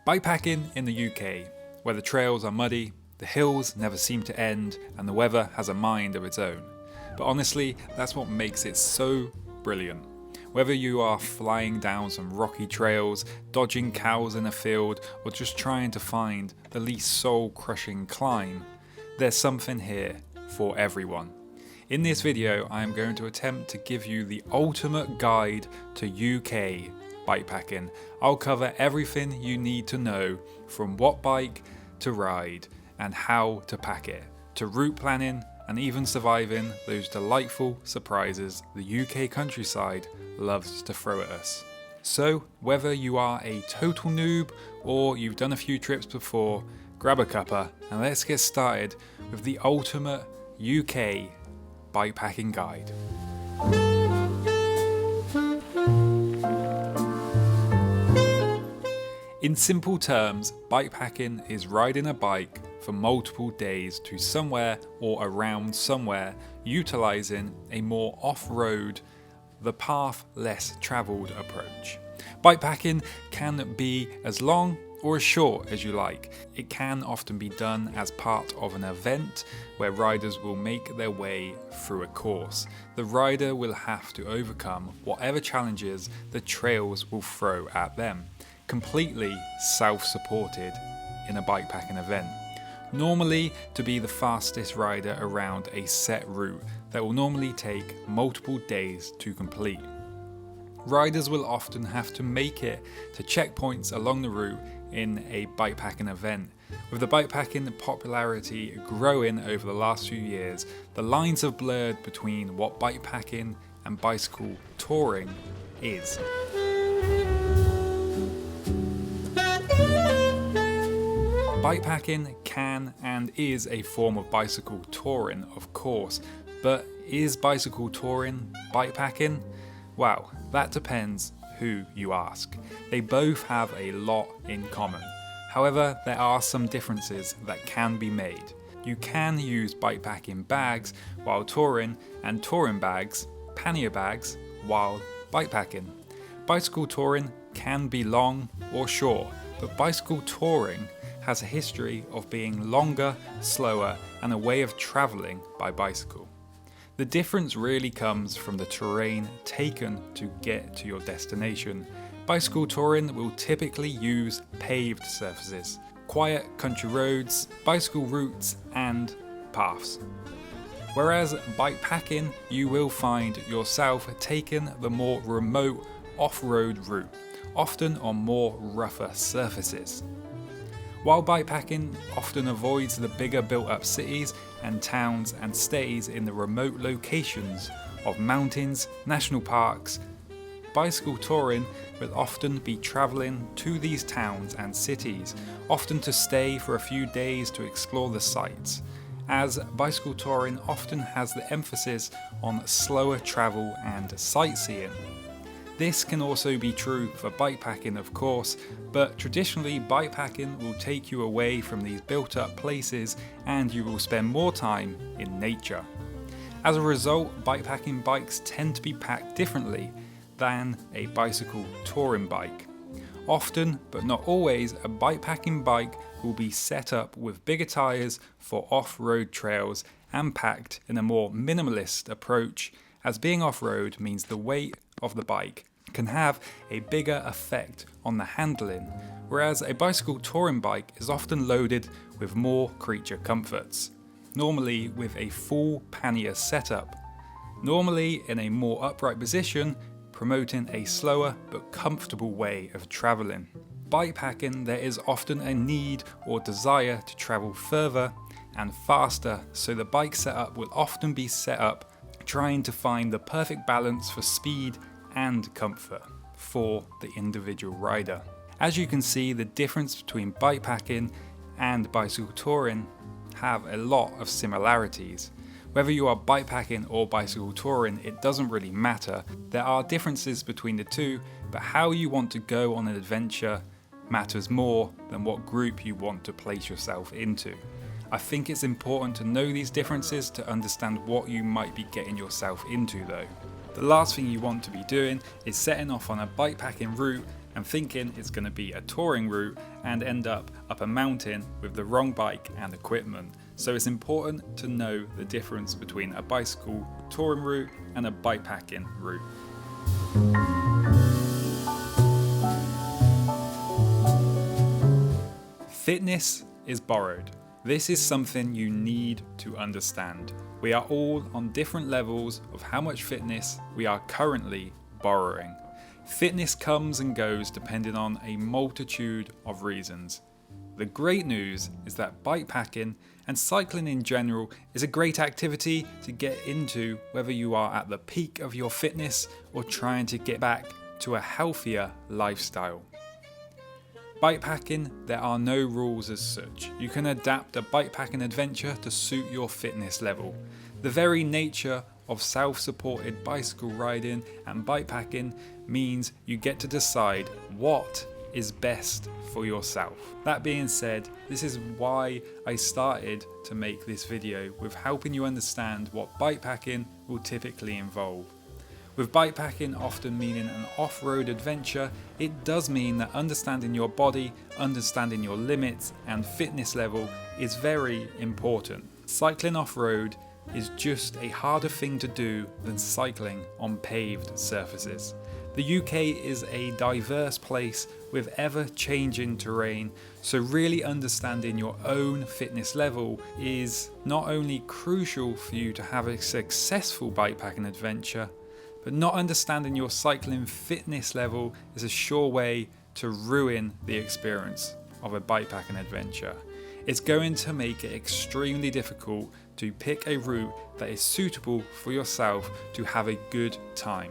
Bikepacking in the UK, where the trails are muddy, the hills never seem to end, and the weather has a mind of its own. But honestly, that's what makes it so brilliant. Whether you are flying down some rocky trails, dodging cows in a field, or just trying to find the least soul-crushing climb, there's something here for everyone. In this video, I am going to attempt to give you the ultimate guide to UK bikepacking. I'll cover everything you need to know, from what bike to ride and how to pack it, to route planning and even surviving those delightful surprises the UK countryside loves to throw at us. So whether you are a total noob or you've done a few trips before, grab a cuppa and let's get started with the ultimate UK bikepacking guide. In simple terms, bikepacking is riding a bike for multiple days to somewhere or around somewhere, utilising a more off-road, the path less travelled approach. Bikepacking can be as long or as short as you like. It can often be done as part of an event where riders will make their way through a course. The rider will have to overcome whatever challenges the trails will throw at them, completely self-supported in a bikepacking event. Normally to be the fastest rider around a set route that will normally take multiple days to complete. Riders will often have to make it to checkpoints along the route in a bikepacking event. With the bikepacking popularity growing over the last few years, the lines have blurred between what bikepacking and bicycle touring is. Bikepacking can and is a form of bicycle touring, of course, but is bicycle touring bikepacking? Well, that depends who you ask. They both have a lot in common. However, there are some differences that can be made. You can use bikepacking bags while touring and touring bags, pannier bags, while bikepacking. Bicycle touring can be long or short, but bicycle touring has a history of being longer, slower, and a way of travelling by bicycle. The difference really comes from the terrain taken to get to your destination. Bicycle touring will typically use paved surfaces, quiet country roads, bicycle routes, and paths. Whereas bikepacking, you will find yourself taking the more remote off-road route, often on more rougher surfaces. While bikepacking often avoids the bigger built-up cities and towns and stays in the remote locations of mountains, national parks, bicycle touring will often be travelling to these towns and cities, often to stay for a few days to explore the sights, as bicycle touring often has the emphasis on slower travel and sightseeing. This can also be true for bikepacking, of course, but traditionally bikepacking will take you away from these built-up places and you will spend more time in nature. As a result, bikepacking bikes tend to be packed differently than a bicycle touring bike. Often, but not always, a bikepacking bike will be set up with bigger tyres for off-road trails and packed in a more minimalist approach, as being off-road means the weight of the bike can have a bigger effect on the handling, whereas a bicycle touring bike is often loaded with more creature comforts, normally with a full pannier setup, normally in a more upright position, promoting a slower but comfortable way of travelling. Bikepacking, there is often a need or desire to travel further and faster, so the bike setup will often be set up trying to find the perfect balance for speed and comfort for the individual rider. As you can see, the difference between bikepacking and bicycle touring have a lot of similarities. Whether you are bikepacking or bicycle touring, it doesn't really matter. There are differences between the two, but how you want to go on an adventure matters more than what group you want to place yourself into. I think it's important to know these differences to understand what you might be getting yourself into though. The last thing you want to be doing is setting off on a bikepacking route and thinking it's going to be a touring route and end up a mountain with the wrong bike and equipment. So it's important to know the difference between a bicycle touring route and a bikepacking route. Fitness is borrowed. This is something you need to understand. We are all on different levels of how much fitness we are currently borrowing. Fitness comes and goes depending on a multitude of reasons. The great news is that bikepacking and cycling in general is a great activity to get into whether you are at the peak of your fitness or trying to get back to a healthier lifestyle. Bikepacking, there are no rules as such. You can adapt a bikepacking adventure to suit your fitness level. The very nature of self-supported bicycle riding and bikepacking means you get to decide what is best for yourself. That being said, this is why I started to make this video, with helping you understand what bikepacking will typically involve. With bikepacking often meaning an off-road adventure, it does mean that understanding your body, understanding your limits and fitness level is very important. Cycling off-road is just a harder thing to do than cycling on paved surfaces. The UK is a diverse place with ever-changing terrain, so really understanding your own fitness level is not only crucial for you to have a successful bikepacking adventure, but not understanding your cycling fitness level is a sure way to ruin the experience of a bikepacking adventure. It's going to make it extremely difficult to pick a route that is suitable for yourself to have a good time.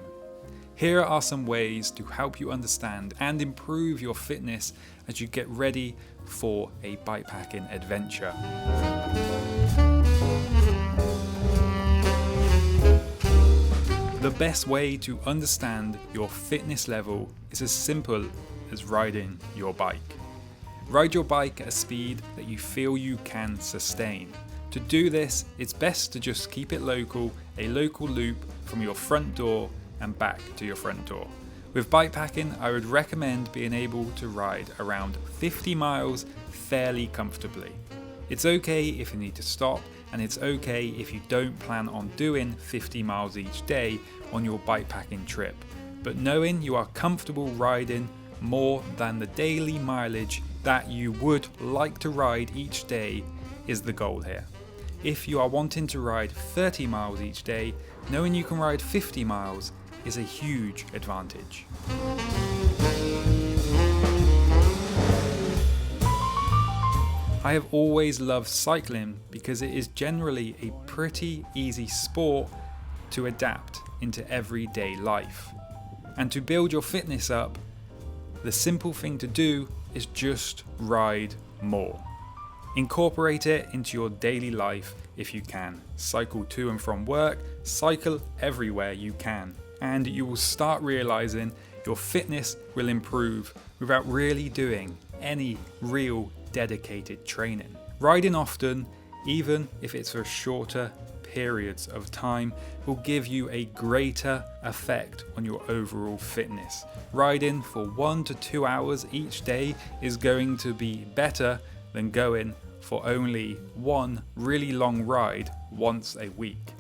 Here are some ways to help you understand and improve your fitness as you get ready for a bikepacking adventure. The best way to understand your fitness level is as simple as riding your bike. Ride your bike at a speed that you feel you can sustain. To do this, it's best to just keep it local, a local loop from your front door and back to your front door. With bikepacking, I would recommend being able to ride around 50 miles fairly comfortably. It's okay if you need to stop, and it's okay if you don't plan on doing 50 miles each day on your bikepacking trip. But knowing you are comfortable riding more than the daily mileage that you would like to ride each day is the goal here. If you are wanting to ride 30 miles each day, knowing you can ride 50 miles is a huge advantage. I have always loved cycling because it is generally a pretty easy sport to adapt into everyday life. And to build your fitness up, the simple thing to do is just ride more. Incorporate it into your daily life if you can. Cycle to and from work, cycle everywhere you can. And you will start realizing your fitness will improve without really doing any real dedicated training. Riding often, even if it's for shorter periods of time, will give you a greater effect on your overall fitness. Riding for 1 to 2 hours each day is going to be better than going for only one really long ride once a week.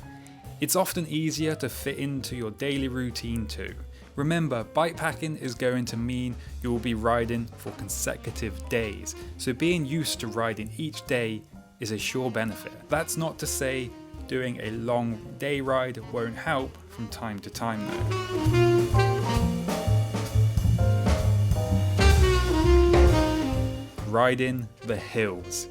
It's often easier to fit into your daily routine too. Remember, bikepacking is going to mean you will be riding for consecutive days, so being used to riding each day is a sure benefit. That's not to say doing a long day ride won't help from time to time though. Riding the hills.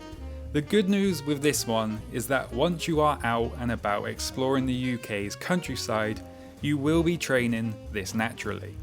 The good news with this one is that once you are out and about exploring the UK's countryside, you will be training this naturally.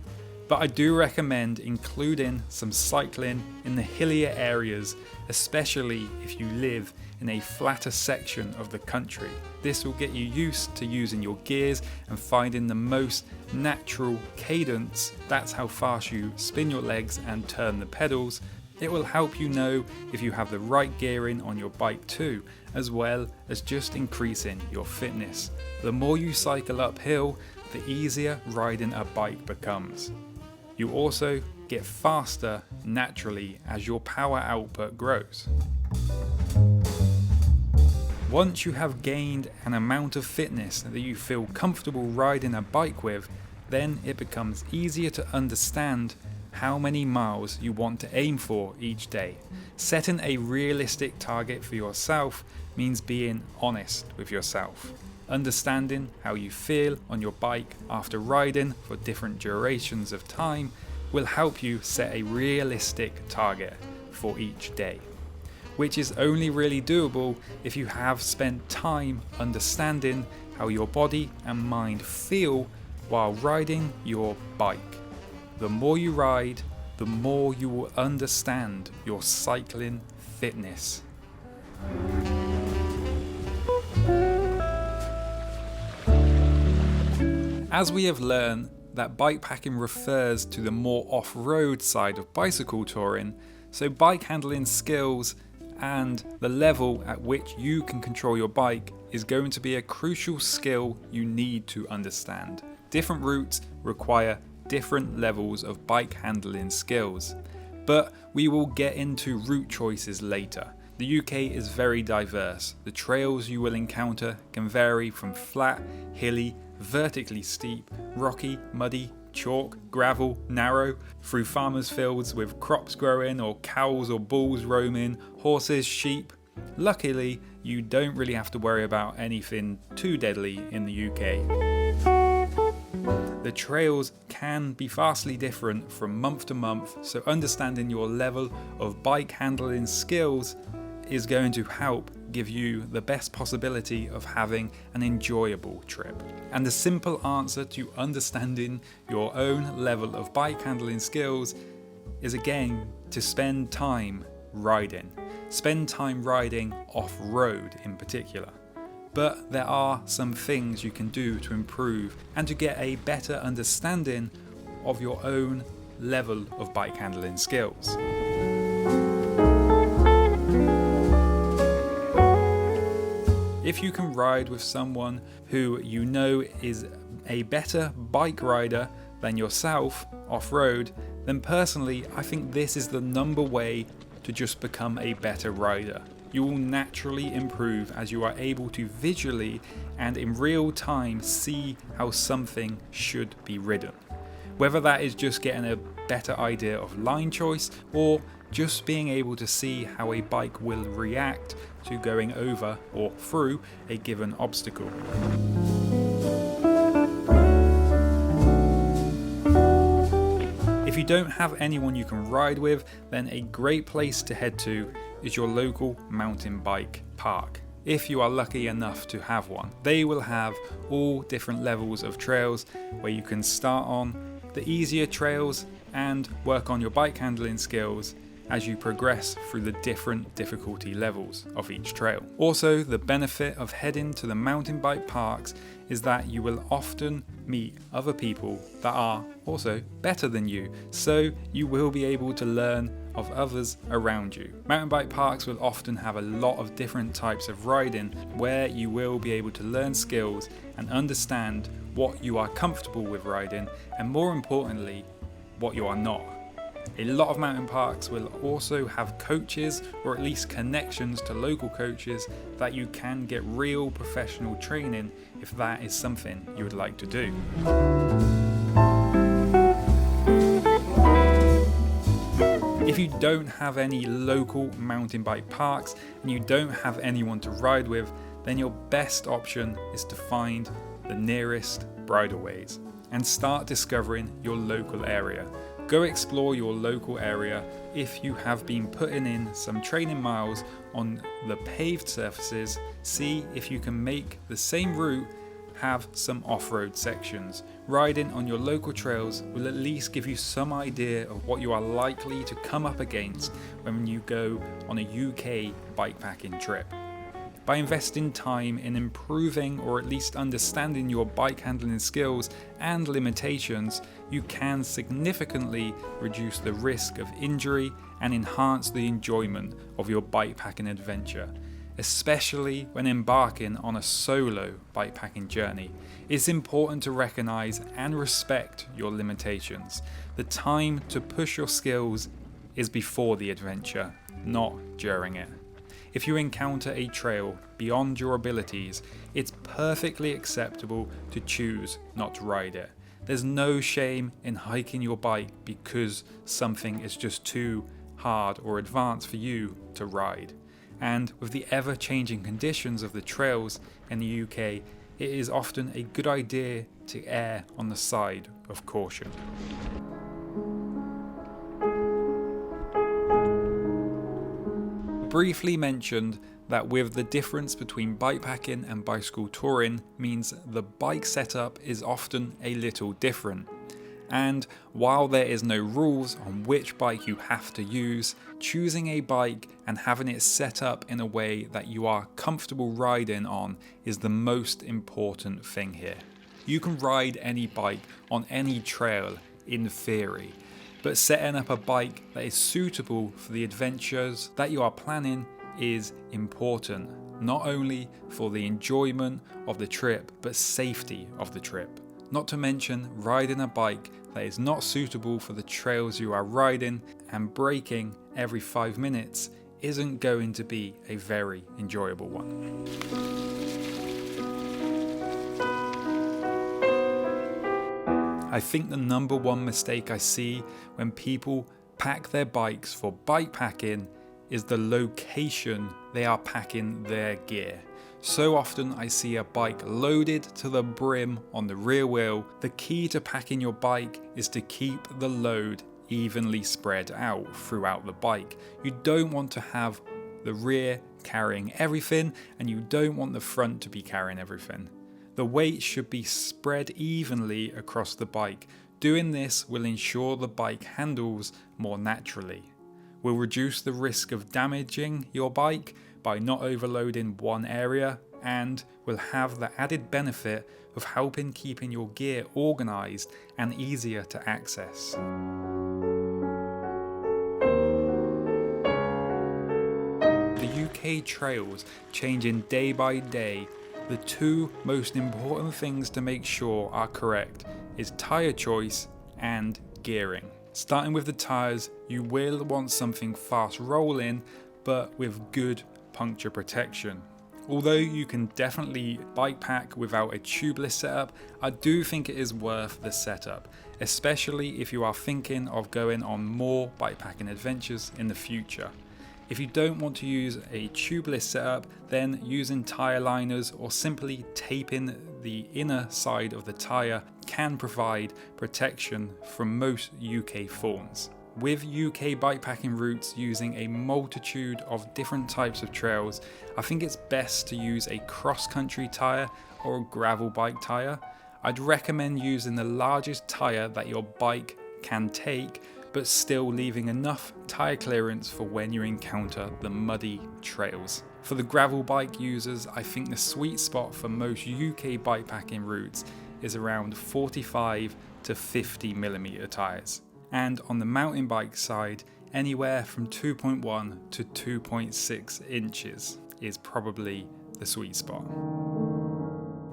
But I do recommend including some cycling in the hillier areas, especially if you live in a flatter section of the country. This will get you used to using your gears and finding the most natural cadence. That's how fast you spin your legs and turn the pedals. It will help you know if you have the right gearing on your bike too, as well as just increasing your fitness. The more you cycle uphill, the easier riding a bike becomes. You also get faster naturally as your power output grows. Once you have gained an amount of fitness that you feel comfortable riding a bike with, then it becomes easier to understand how many miles you want to aim for each day. Setting a realistic target for yourself means being honest with yourself. Understanding how you feel on your bike after riding for different durations of time will help you set a realistic target for each day, which is only really doable if you have spent time understanding how your body and mind feel while riding your bike. The more you ride, the more you will understand your cycling fitness. As we have learned that bikepacking refers to the more off-road side of bicycle touring, so bike handling skills and the level at which you can control your bike is going to be a crucial skill you need to understand. Different routes require different levels of bike handling skills, but we will get into route choices later. The UK is very diverse. The trails you will encounter can vary from flat, hilly, vertically steep, rocky, muddy, chalk, gravel, narrow, through farmers' fields with crops growing or cows or bulls roaming, horses, sheep. Luckily, you don't really have to worry about anything too deadly in the UK. The trails can be vastly different from month to month, so understanding your level of bike handling skills is going to help give you the best possibility of having an enjoyable trip. And the simple answer to understanding your own level of bike handling skills is again to spend time riding. Spend time riding off-road in particular. But there are some things you can do to improve and to get a better understanding of your own level of bike handling skills. If you can ride with someone who you know is a better bike rider than yourself off-road, then personally I think this is the number way to just become a better rider. You will naturally improve as you are able to visually and in real time see how something should be ridden. Whether that is just getting a better idea of line choice or just being able to see how a bike will react to going over or through a given obstacle. If you don't have anyone you can ride with, then a great place to head to is your local mountain bike park. If you are lucky enough to have one, they will have all different levels of trails where you can start on the easier trails and work on your bike handling skills as you progress through the different difficulty levels of each trail. Also, the benefit of heading to the mountain bike parks is that you will often meet other people that are also better than you, so you will be able to learn of others around you. Mountain bike parks will often have a lot of different types of riding where you will be able to learn skills and understand what you are comfortable with riding, and more importantly, what you are not. A lot of mountain parks will also have coaches or at least connections to local coaches that you can get real professional training if that is something you would like to do. If you don't have any local mountain bike parks and you don't have anyone to ride with, then your best option is to find the nearest bridleways and start discovering your local area. Go explore your local area if you have been putting in some training miles on the paved surfaces. See if you can make the same route have some off-road sections. Riding on your local trails will at least give you some idea of what you are likely to come up against when you go on a UK bikepacking trip. By investing time in improving or at least understanding your bike handling skills and limitations, you can significantly reduce the risk of injury and enhance the enjoyment of your bikepacking adventure. especially when embarking on a solo bikepacking journey. It's important to recognise and respect your limitations. The time to push your skills is before the adventure, not during it. If you encounter a trail beyond your abilities, it's perfectly acceptable to choose not to ride it. There's no shame in hiking your bike because something is just too hard or advanced for you to ride. And with the ever-changing conditions of the trails in the UK, it is often a good idea to err on the side of caution. Briefly mentioned that with the difference between bikepacking and bicycle touring means the bike setup is often a little different. And while there is no rules on which bike you have to use, choosing a bike and having it set up in a way that you are comfortable riding on is the most important thing here. You can ride any bike on any trail in theory, but setting up a bike that is suitable for the adventures that you are planning is important, not only for the enjoyment of the trip, but safety of the trip. Not to mention riding a bike that is not suitable for the trails you are riding and braking every 5 minutes isn't going to be a very enjoyable one. I think the number one mistake I see when people pack their bikes for bikepacking is the location they are packing their gear. So often I see a bike loaded to the brim on the rear wheel. The key to packing your bike is to keep the load evenly spread out throughout the bike. You don't want to have the rear carrying everything and you don't want the front to be carrying everything. The weight should be spread evenly across the bike. Doing this will ensure the bike handles more naturally. Will reduce the risk of damaging your bike by not overloading one area, and will have the added benefit of helping keeping your gear organised and easier to access. The UK trails changing day by day. The two most important things to make sure are correct is tyre choice and gearing. Starting with the tyres, you will want something fast rolling but with good puncture protection. Although you can definitely bike pack without a tubeless setup, I do think it is worth the setup, especially if you are thinking of going on more bikepacking adventures in the future. If you don't want to use a tubeless setup, then using tyre liners or simply taping the inner side of the tyre can provide protection from most UK thorns. With UK bikepacking routes using a multitude of different types of trails, I think it's best to use a cross-country tyre or a gravel bike tyre. I'd recommend using the largest tyre that your bike can take, but still leaving enough tyre clearance for when you encounter the muddy trails. For the gravel bike users, I think the sweet spot for most UK bikepacking routes is around 45 to 50mm tyres. And on the mountain bike side, anywhere from 2.1 to 2.6 inches is probably the sweet spot.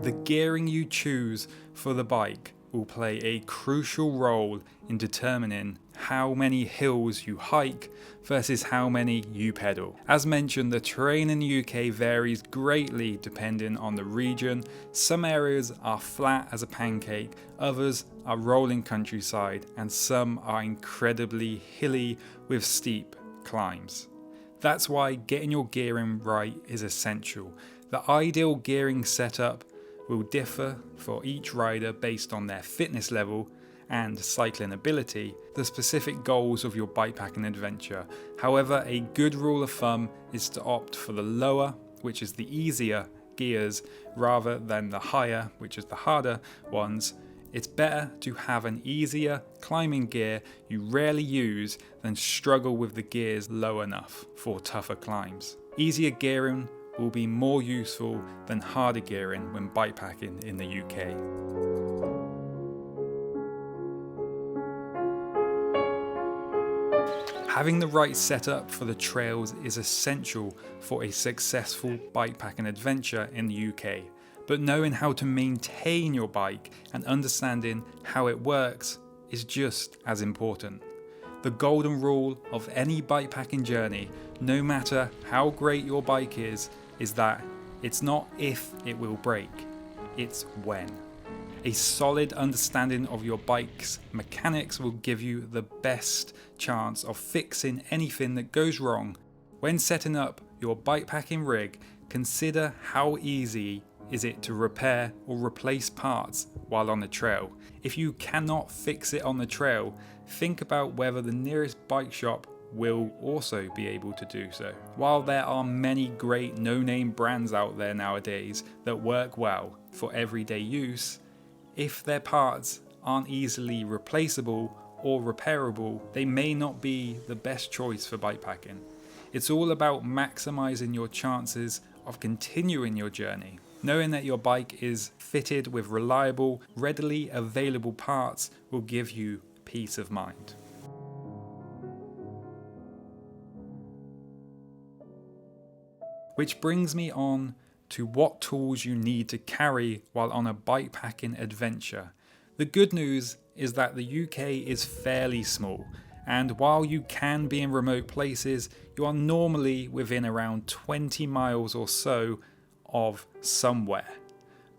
The gearing you choose for the bike will play a crucial role in determining how many hills you hike versus how many you pedal. As mentioned, the terrain in the UK varies greatly depending on the region. Some areas are flat as a pancake, others are rolling countryside, and some are incredibly hilly with steep climbs. That's why getting your gearing right is essential. The ideal gearing setup will differ for each rider based on their fitness level and cycling ability, the specific goals of your bikepacking adventure. However, a good rule of thumb is to opt for the lower, which is the easier gears, rather than the higher, which is the harder ones. It's better to have an easier climbing gear you rarely use than struggle with the gears low enough for tougher climbs. Easier gearing will be more useful than harder gearing when bikepacking in the UK. Having the right setup for the trails is essential for a successful bikepacking adventure in the UK, but knowing how to maintain your bike and understanding how it works is just as important. The golden rule of any bikepacking journey, no matter how great your bike is that it's not if it will break, it's when. A solid understanding of your bike's mechanics will give you the best chance of fixing anything that goes wrong. When setting up your bikepacking rig, consider how easy is it to repair or replace parts while on the trail. If you cannot fix it on the trail, think about whether the nearest bike shop will also be able to do so. While there are many great no-name brands out there nowadays that work well for everyday use, if their parts aren't easily replaceable or repairable, they may not be the best choice for bikepacking. It's all about maximizing your chances of continuing your journey. Knowing that your bike is fitted with reliable, readily available parts will give you peace of mind. Which brings me on to what tools you need to carry while on a bikepacking adventure. The good news is that the UK is fairly small, and while you can be in remote places, you are normally within around 20 miles or so of somewhere.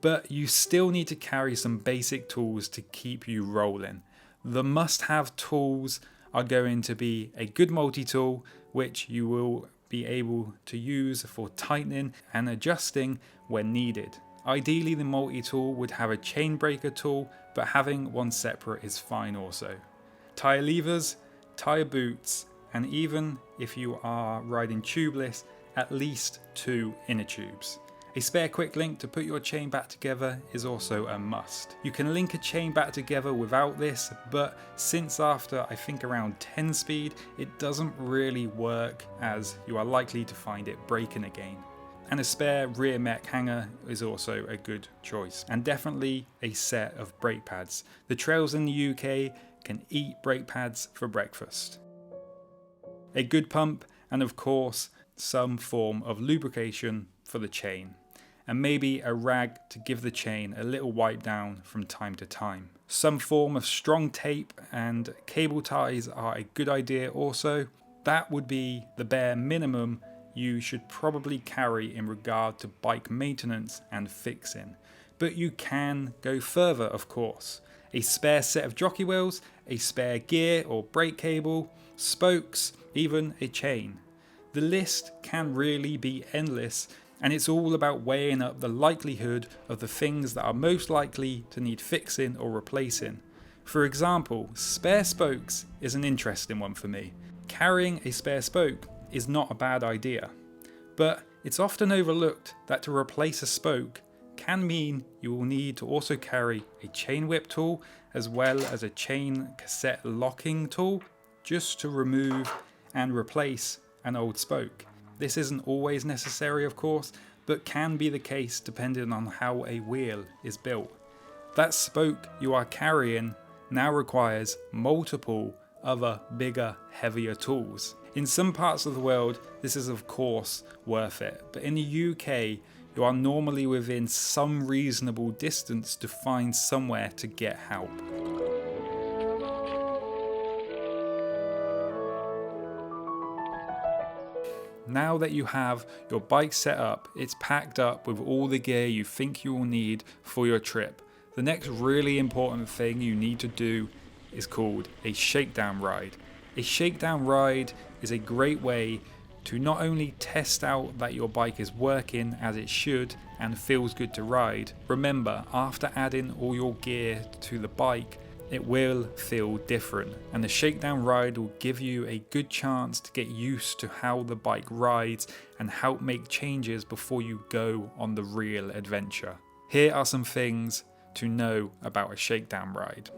But you still need to carry some basic tools to keep you rolling. The must-have tools are going to be a good multi-tool, which you will be able to use for tightening and adjusting when needed. Ideally, the multi-tool would have a chain breaker tool, but having one separate is fine also. Tire levers, tire boots, and even if you are riding tubeless, at least 2 inner tubes. A spare quick link to put your chain back together is also a must. You can link a chain back together without this, but since after I think around 10 speed, it doesn't really work as you are likely to find it breaking again. And a spare rear mech hanger is also a good choice. And definitely a set of brake pads. The trails in the UK can eat brake pads for breakfast. A good pump, and of course, some form of lubrication for the chain. And maybe a rag to give the chain a little wipe down from time to time. Some form of strong tape and cable ties are a good idea also. That would be the bare minimum you should probably carry in regard to bike maintenance and fixing. But you can go further, of course. A spare set of jockey wheels, a spare gear or brake cable, spokes, even a chain. The list can really be endless, and it's all about weighing up the likelihood of the things that are most likely to need fixing or replacing. For example, spare spokes is an interesting one for me. Carrying a spare spoke is not a bad idea, but it's often overlooked that to replace a spoke can mean you will need to also carry a chain whip tool as well as a chain cassette locking tool just to remove and replace an old spoke. This isn't always necessary, of course, but can be the case depending on how a wheel is built. That spoke you are carrying now requires multiple other bigger, heavier tools. In some parts of the world, this is of course worth it, but in the UK, you are normally within some reasonable distance to find somewhere to get help. Now that you have your bike set up, it's packed up with all the gear you think you will need for your trip. The next really important thing you need to do is called a shakedown ride. A shakedown ride is a great way to not only test out that your bike is working as it should and feels good to ride. Remember, after adding all your gear to the bike, it will feel different, and the shakedown ride will give you a good chance to get used to how the bike rides and help make changes before you go on the real adventure. Here are some things to know about a shakedown ride.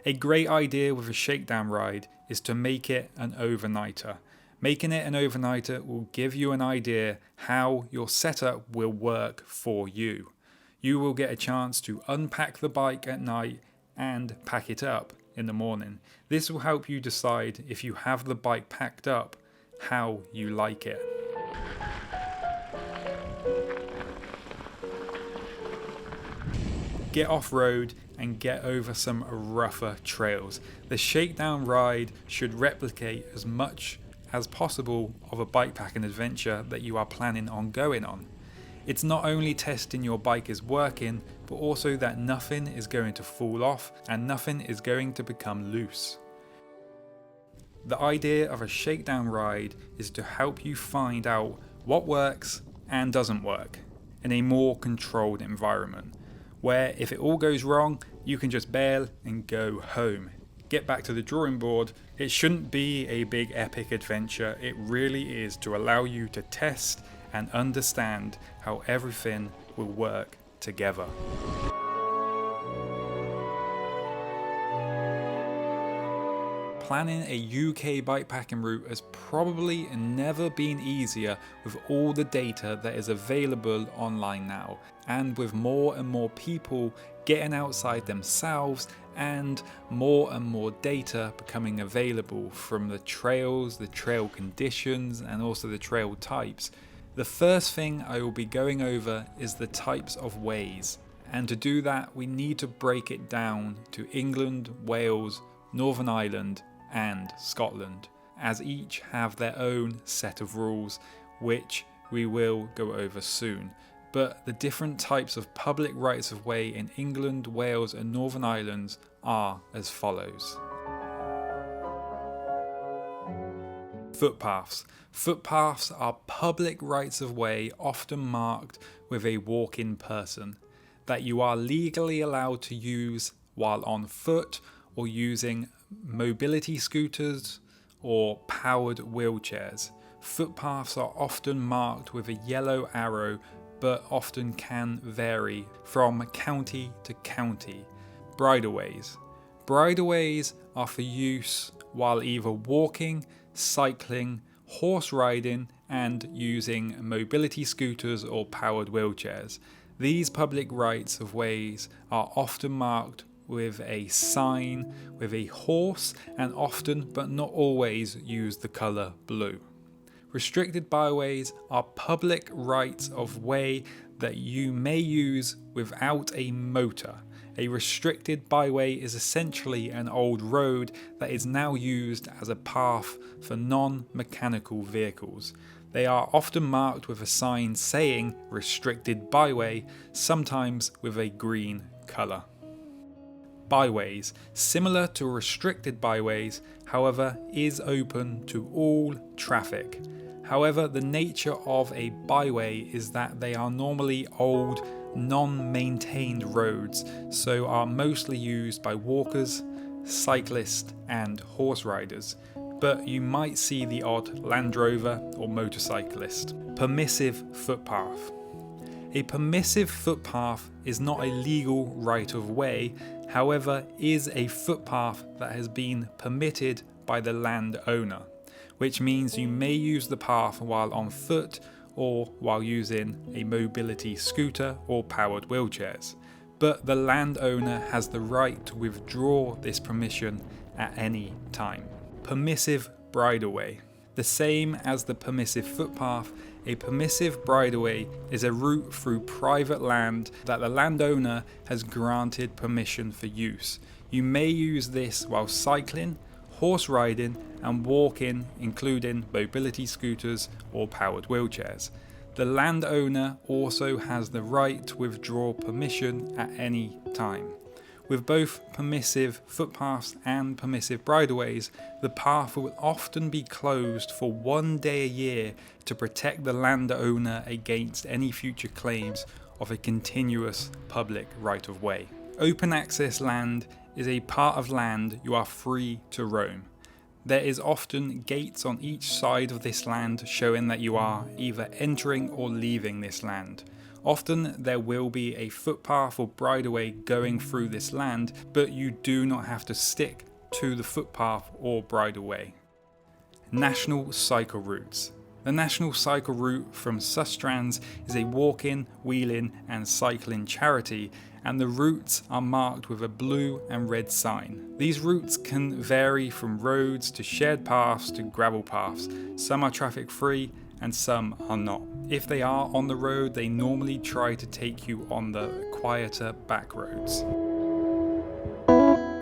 A great idea with a shakedown ride is to make it an overnighter. Making it an overnighter will give you an idea how your setup will work for you. You will get a chance to unpack the bike at night and pack it up in the morning. This will help you decide if you have the bike packed up how you like it. Get off-road and get over some rougher trails. The shakedown ride should replicate as much as possible of a bikepacking adventure that you are planning on going on. It's not only testing your bike is working, but also that nothing is going to fall off and nothing is going to become loose. The idea of a shakedown ride is to help you find out what works and doesn't work in a more controlled environment, where if it all goes wrong, you can just bail and go home. Get back to the drawing board. It shouldn't be a big epic adventure. It really is to allow you to test and understand how everything will work together. Planning a UK bikepacking route has probably never been easier with all the data that is available online now, and with more and more people getting outside themselves and more data becoming available from the trails, the trail conditions, and also the trail types. The first thing I will be going over is the types of ways, and to do that we need to break it down to England, Wales, Northern Ireland and Scotland, as each have their own set of rules, which we will go over soon. But the different types of public rights of way in England, Wales and Northern Ireland are as follows. Footpaths. Footpaths are public rights of way often marked with a walk-in person that you are legally allowed to use while on foot or using mobility scooters or powered wheelchairs. Footpaths are often marked with a yellow arrow, but often can vary from county to county. Bridleways. Bridleways are for use while either walking, cycling, horse riding and using mobility scooters or powered wheelchairs. These public rights of ways are often marked with a sign with a horse and often but not always use the colour blue. Restricted byways are public rights of way that you may use without a motor. A restricted byway is essentially an old road that is now used as a path for non-mechanical vehicles. They are often marked with a sign saying restricted byway, sometimes with a green colour. Byways, similar to restricted byways, however, is open to all traffic. However, the nature of a byway is that they are normally old, non-maintained roads, so are mostly used by walkers, cyclists and horse riders, but you might see the odd Land Rover or motorcyclist. Permissive footpath. A permissive footpath is not a legal right of way, however is a footpath that has been permitted by the landowner, which means you may use the path while on foot or while using a mobility scooter or powered wheelchairs. But the landowner has the right to withdraw this permission at any time. Permissive bridleway. The same as the permissive footpath, a permissive bridleway is a route through private land that the landowner has granted permission for use. You may use this while cycling, horse riding and walking, including mobility scooters or powered wheelchairs. The landowner also has the right to withdraw permission at any time. With both permissive footpaths and permissive bridleways, the path will often be closed for 1 day a year to protect the landowner against any future claims of a continuous public right of way. Open access land is a part of land you are free to roam. There is often gates on each side of this land showing that you are either entering or leaving this land. Often there will be a footpath or bridleway going through this land, but you do not have to stick to the footpath or bridleway. National cycle routes. The National Cycle Route from Sustrans is a walking, wheeling and cycling charity, and the routes are marked with a blue and red sign. These routes can vary from roads to shared paths to gravel paths. Some are traffic free and some are not. If they are on the road, they normally try to take you on the quieter back roads.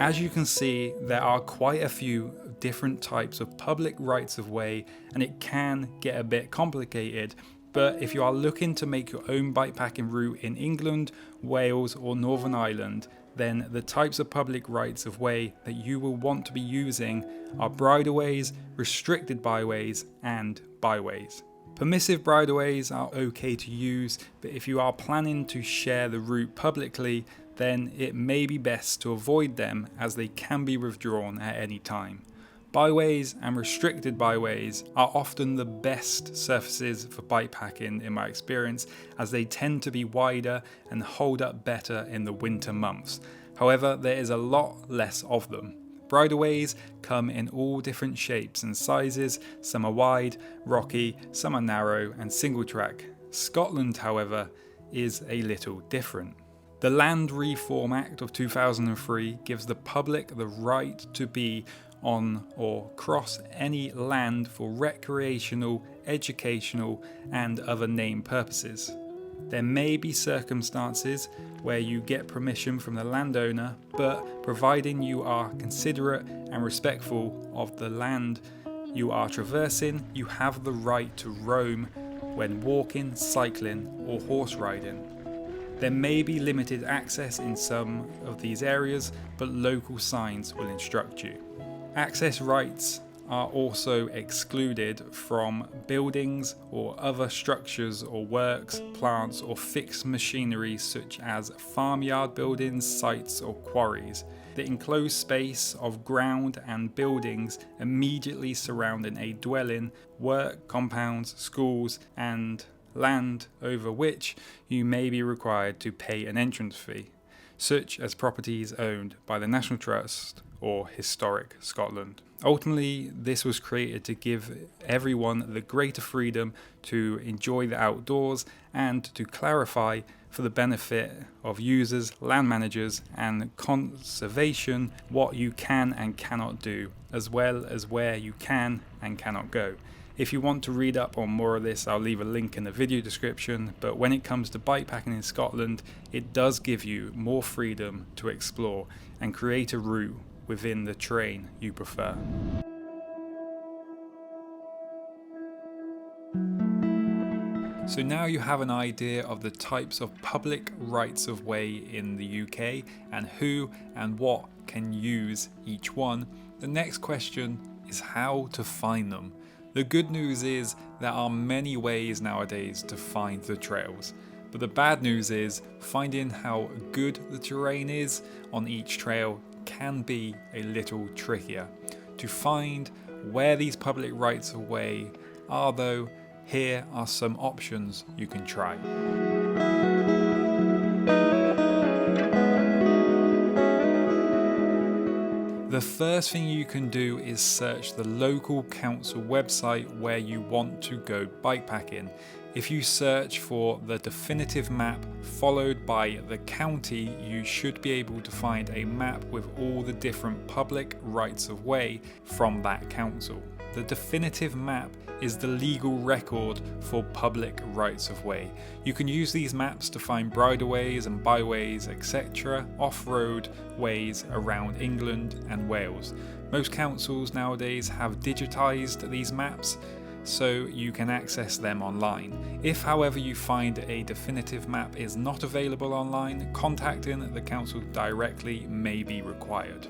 As you can see, there are quite a few different types of public rights of way, and it can get a bit complicated. But if you are looking to make your own bikepacking route in England, Wales or Northern Ireland, then the types of public rights of way that you will want to be using are bridleways, restricted byways and byways. Permissive bridleways are okay to use, but if you are planning to share the route publicly, then it may be best to avoid them as they can be withdrawn at any time. Byways and restricted byways are often the best surfaces for bikepacking in my experience, as they tend to be wider and hold up better in the winter months. However, there is a lot less of them. Bridleways come in all different shapes and sizes. Some are wide, rocky, some are narrow and single track. Scotland, however, is a little different. The Land Reform Act of 2003 gives the public the right to be on or cross any land for recreational, educational and other named purposes. There may be circumstances where you get permission from the landowner, but providing you are considerate and respectful of the land you are traversing, you have the right to roam when walking, cycling or horse riding. There may be limited access in some of these areas, but local signs will instruct you. Access rights are also excluded from buildings or other structures or works, plants or fixed machinery such as farmyard buildings, sites or quarries. The enclosed space of ground and buildings immediately surrounding a dwelling, work compounds, schools and land over which you may be required to pay an entrance fee, such as properties owned by the National Trust or Historic Scotland. Ultimately, this was created to give everyone the greater freedom to enjoy the outdoors and to clarify for the benefit of users, land managers and conservation what you can and cannot do, as well as where you can and cannot go. If you want to read up on more of this, I'll leave a link in the video description, but when it comes to bikepacking in Scotland, it does give you more freedom to explore and create a route within the terrain you prefer. So now you have an idea of the types of public rights of way in the UK and who and what can use each one. The next question is how to find them. The good news is there are many ways nowadays to find the trails, but the bad news is finding how good the terrain is on each trail can be a little trickier. To find where these public rights of way are though, here are some options you can try. The first thing you can do is search the local council website where you want to go bikepacking. If you search for the definitive map followed by the county, you should be able to find a map with all the different public rights of way from that council. The definitive map is the legal record for public rights of way. You can use these maps to find bridleways and byways, etc., off-road ways around England and Wales. Most councils nowadays have digitised these maps, so you can access them online. If, however, you find a definitive map is not available online, contacting the council directly may be required.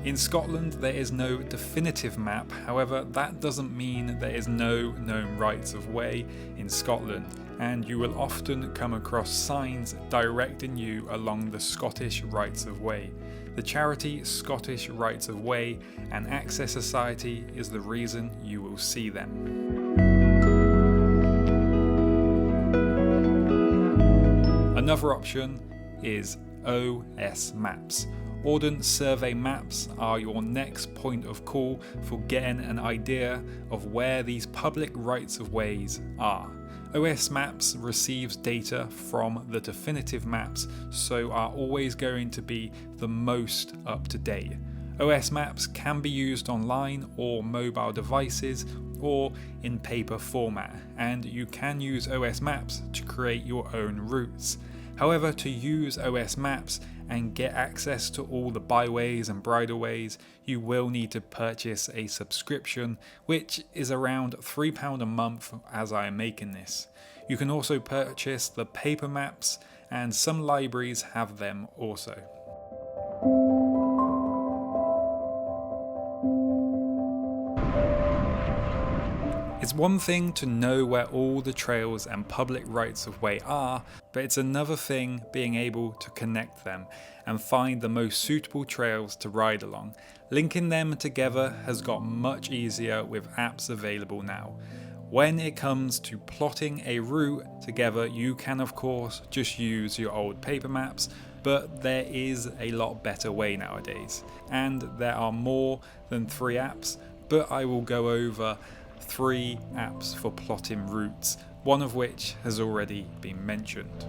In Scotland, there is no definitive map, however, that doesn't mean there is no known rights of way in Scotland, and you will often come across signs directing you along the Scottish rights of way. The charity Scottish Rights of Way and Access Society is the reason you will see them. Another option is OS Maps, Ordnance Survey maps are your next point of call for getting an idea of where these public rights of ways are. OS Maps receives data from the definitive maps, so are always going to be the most up to date. OS Maps can be used online or mobile devices or in paper format, and you can use OS Maps to create your own routes. However, to use OS Maps and get access to all the byways and bridleways, you will need to purchase a subscription, which is around £3 a month as I am making this. You can also purchase the paper maps, and some libraries have them also. It's one thing to know where all the trails and public rights of way are, but it's another thing being able to connect them and find the most suitable trails to ride along. Linking them together has got much easier with apps available now. When it comes to plotting a route together, you can of course just use your old paper maps, but there is a lot better way nowadays. And there are more than 3 apps, but I will go over 3 apps for plotting routes, one of which has already been mentioned.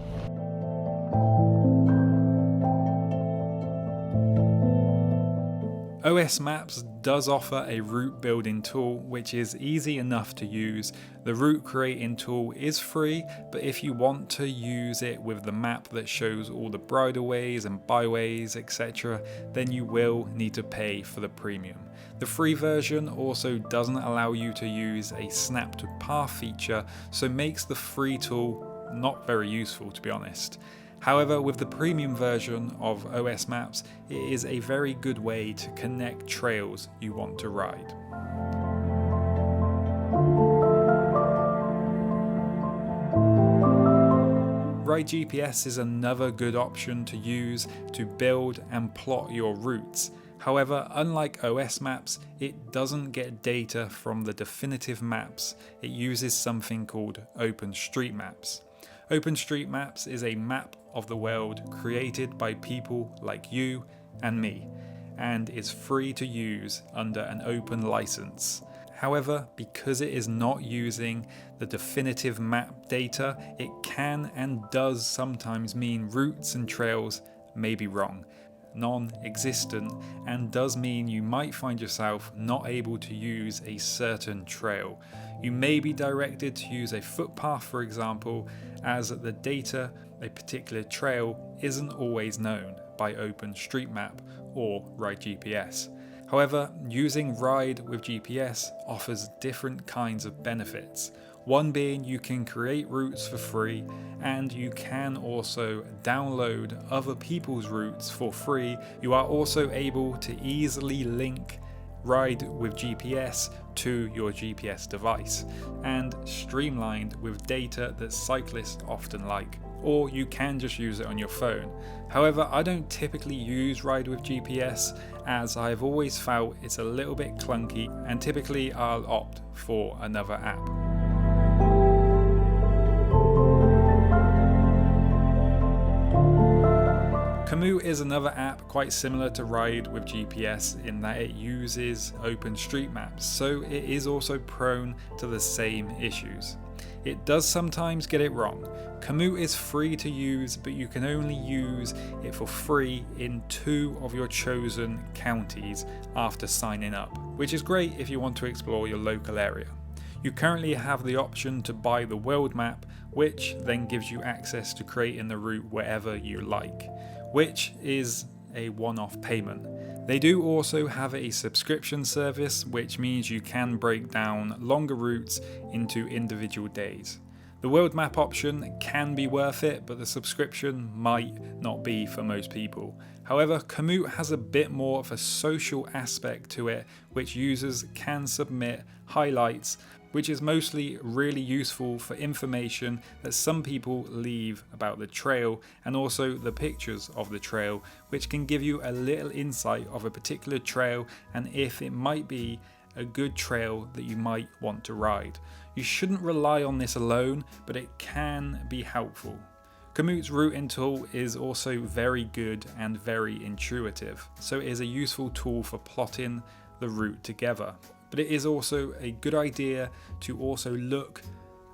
OS Maps does offer a route building tool which is easy enough to use. The route creating tool is free, but if you want to use it with the map that shows all the bridleways and byways, etc., then you will need to pay for the premium. The free version also doesn't allow you to use a snap to path feature, so makes the free tool not very useful, to be honest. However, with the premium version of OS Maps, it is a very good way to connect trails you want to ride. Ride GPS is another good option to use to build and plot your routes. However, unlike OS Maps, it doesn't get data from the definitive maps. It uses something called OpenStreetMaps. OpenStreetMaps is a map of the world created by people like you and me, and is free to use under an open license. However, because it is not using the definitive map data, it can and does sometimes mean routes and trails may be wrong, non-existent, and does mean you might find yourself not able to use a certain trail. You may be directed to use a footpath, for example, as the data a particular trail isn't always known by OpenStreetMap or Ride GPS. However, using Ride with GPS offers different kinds of benefits. One being you can create routes for free, and you can also download other people's routes for free. You are also able to easily link Ride with GPS to your GPS device, and streamlined with data that cyclists often like, or you can just use it on your phone. However, I don't typically use Ride with GPS, as I've always felt it's a little bit clunky, and typically I'll opt for another app. Komoot is another app quite similar to Ride with GPS in that it uses OpenStreetMaps, so it is also prone to the same issues. It does sometimes get it wrong. Komoot is free to use, but you can only use it for free in 2 of your chosen counties after signing up, which is great if you want to explore your local area. You currently have the option to buy the world map, which then gives you access to creating the route wherever you like, which is a one-off payment. They do also have a subscription service, which means you can break down longer routes into individual days. The world map option can be worth it, but the subscription might not be for most people. However, Komoot has a bit more of a social aspect to it, which users can submit highlights, which is mostly really useful for information that some people leave about the trail, and also the pictures of the trail, which can give you a little insight of a particular trail and if it might be a good trail that you might want to ride. You shouldn't rely on this alone, but it can be helpful. Komoot's routing tool is also very good and very intuitive, so it is a useful tool for plotting the route together. But it is also a good idea to also look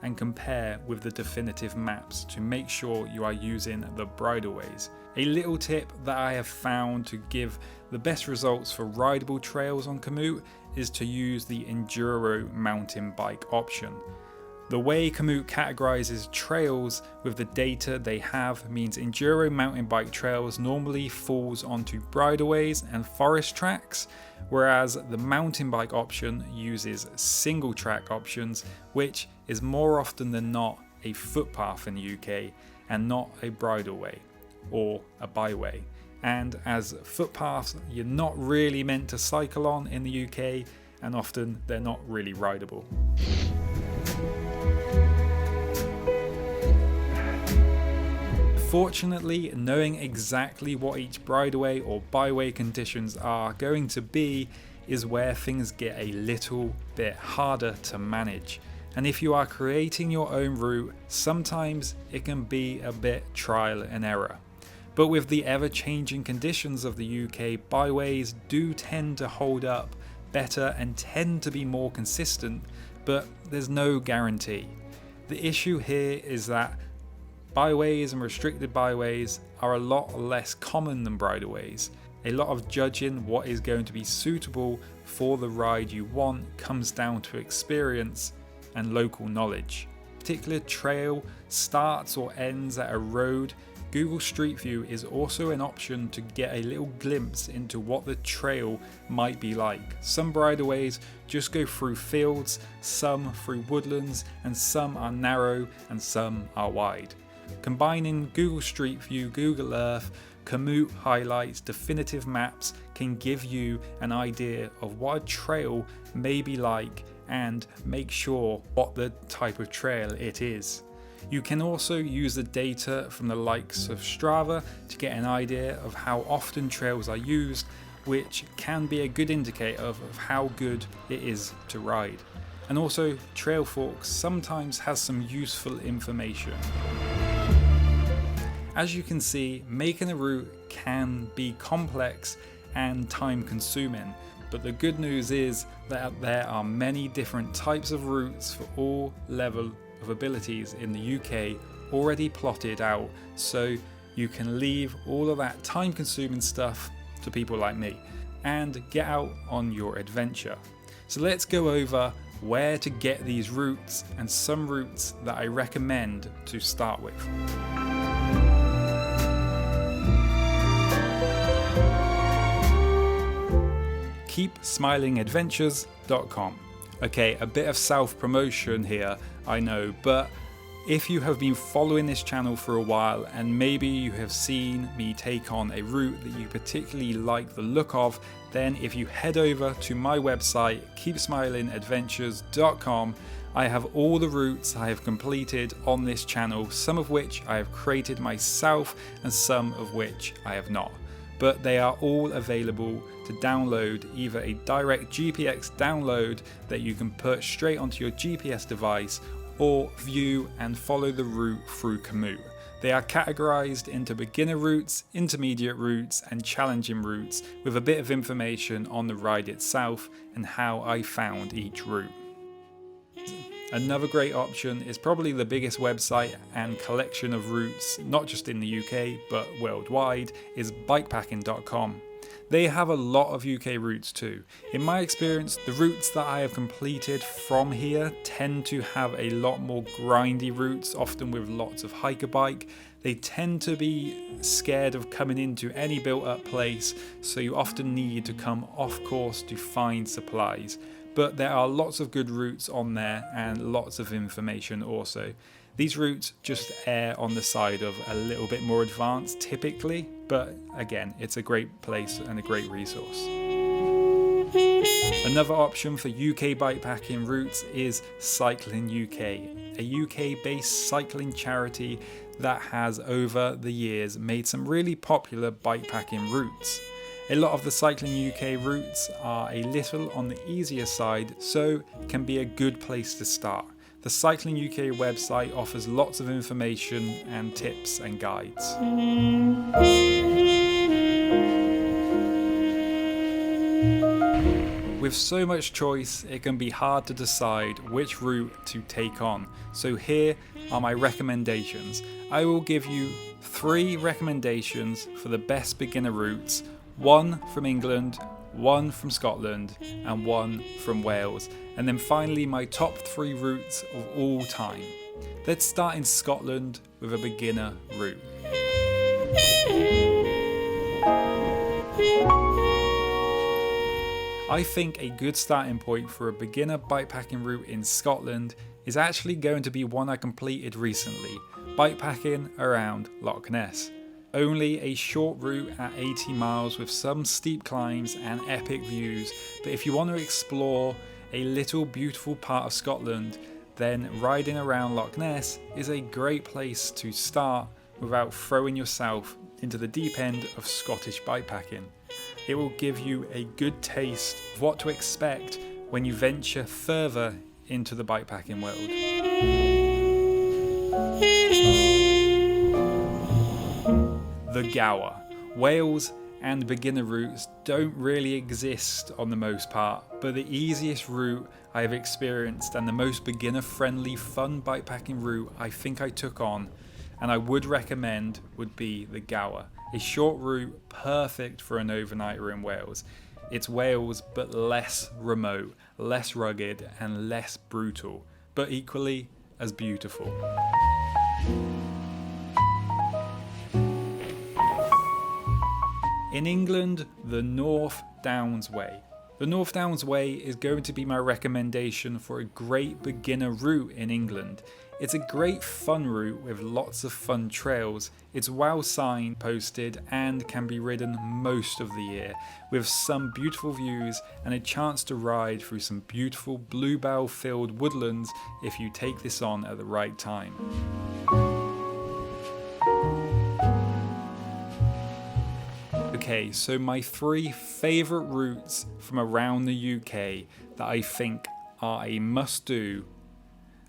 and compare with the definitive maps to make sure you are using the bridleways. A little tip that I have found to give the best results for rideable trails on Komoot is to use the Enduro mountain bike option. The way Komoot categorizes trails with the data they have means Enduro mountain bike trails normally falls onto bridleways and forest tracks, whereas the mountain bike option uses single track options, which is more often than not a footpath in the UK and not a bridleway or a byway. And as footpaths, you're not really meant to cycle on in the UK, and often they're not really rideable. Fortunately, knowing exactly what each bridleway or byway conditions are going to be is where things get a little bit harder to manage. And if you are creating your own route, sometimes it can be a bit trial and error. But with the ever-changing conditions of the UK, byways do tend to hold up better and tend to be more consistent, but there's no guarantee. The issue here is that byways and restricted byways are a lot less common than bridleways. A lot of judging what is going to be suitable for the ride you want comes down to experience and local knowledge. Particular trail starts or ends at a road. Google Street View is also an option to get a little glimpse into what the trail might be like. Some bridleways just go through fields, some through woodlands, and some are narrow and some are wide. Combining Google Street View, Google Earth, Komoot highlights, definitive maps can give you an idea of what a trail may be like and make sure what the type of trail it is. You can also use the data from the likes of Strava to get an idea of how often trails are used, which can be a good indicator of how good it is to ride. And also, Trailforks sometimes has some useful information. As you can see, making a route can be complex and time consuming, but the good news is that there are many different types of routes for all level of abilities in the UK already plotted out, so you can leave all of that time consuming stuff to people like me and get out on your adventure. So let's go over where to get these routes and some routes that I recommend to start with. keepsmilingadventures.com. Okay, a bit of self-promotion here, I know, but if you have been following this channel for a while and maybe you have seen me take on a route that you particularly like the look of, then if you head over to my website, keepsmilingadventures.com, I have all the routes I have completed on this channel, some of which I have created myself and some of which I have not. But they are all available to download, either a direct GPS download that you can put straight onto your GPS device, or view and follow the route through Komoot. They are categorized into beginner routes, intermediate routes, and challenging routes, with a bit of information on the ride itself and how I found each route. Another great option is probably the biggest website and collection of routes, not just in the UK but worldwide, is bikepacking.com. They have a lot of UK routes too. In my experience, the routes that I have completed from here tend to have a lot more grindy routes, often with lots of hiker bike. They tend to be scared of coming into any built up place, so you often need to come off course to find supplies. But there are lots of good routes on there and lots of information also. These routes just err on the side of a little bit more advanced typically, but again, it's a great place and a great resource. Another option for UK bikepacking routes is Cycling UK, a UK-based cycling charity that has over the years made some really popular bikepacking routes. A lot of the Cycling UK routes are a little on the easier side, so can be a good place to start. The The Cycling UK website offers lots of information and tips and guides. With so much choice, it can be hard to decide which route to take on. So here are my recommendations. I will give you 3 recommendations for the best beginner routes, 1 from England, 1 from Scotland, and 1 from Wales. And then finally my top 3 routes of all time. Let's start in Scotland with a beginner route. I think a good starting point for a beginner bikepacking route in Scotland is actually going to be one I completed recently, bikepacking around Loch Ness. Only a short route at 80 miles with some steep climbs and epic views, but if you want to explore a little beautiful part of Scotland, then riding around Loch Ness is a great place to start without throwing yourself into the deep end of Scottish bikepacking. It will give you a good taste of what to expect when you venture further into the bikepacking world. The Gower. Wales and beginner routes don't really exist on the most part, but the easiest route I have experienced and the most beginner friendly fun bikepacking route I think I took on and I would recommend would be the Gower. A short route perfect for an overnighter in Wales. It's Wales but less remote, less rugged and less brutal, but equally as beautiful. In England, the North Downs Way. The North Downs Way is going to be my recommendation for a great beginner route in England. It's a great fun route with lots of fun trails. It's well signposted and can be ridden most of the year, with some beautiful views and a chance to ride through some beautiful bluebell filled woodlands if you take this on at the right time. Okay, so my 3 favourite routes from around the UK that I think are a must-do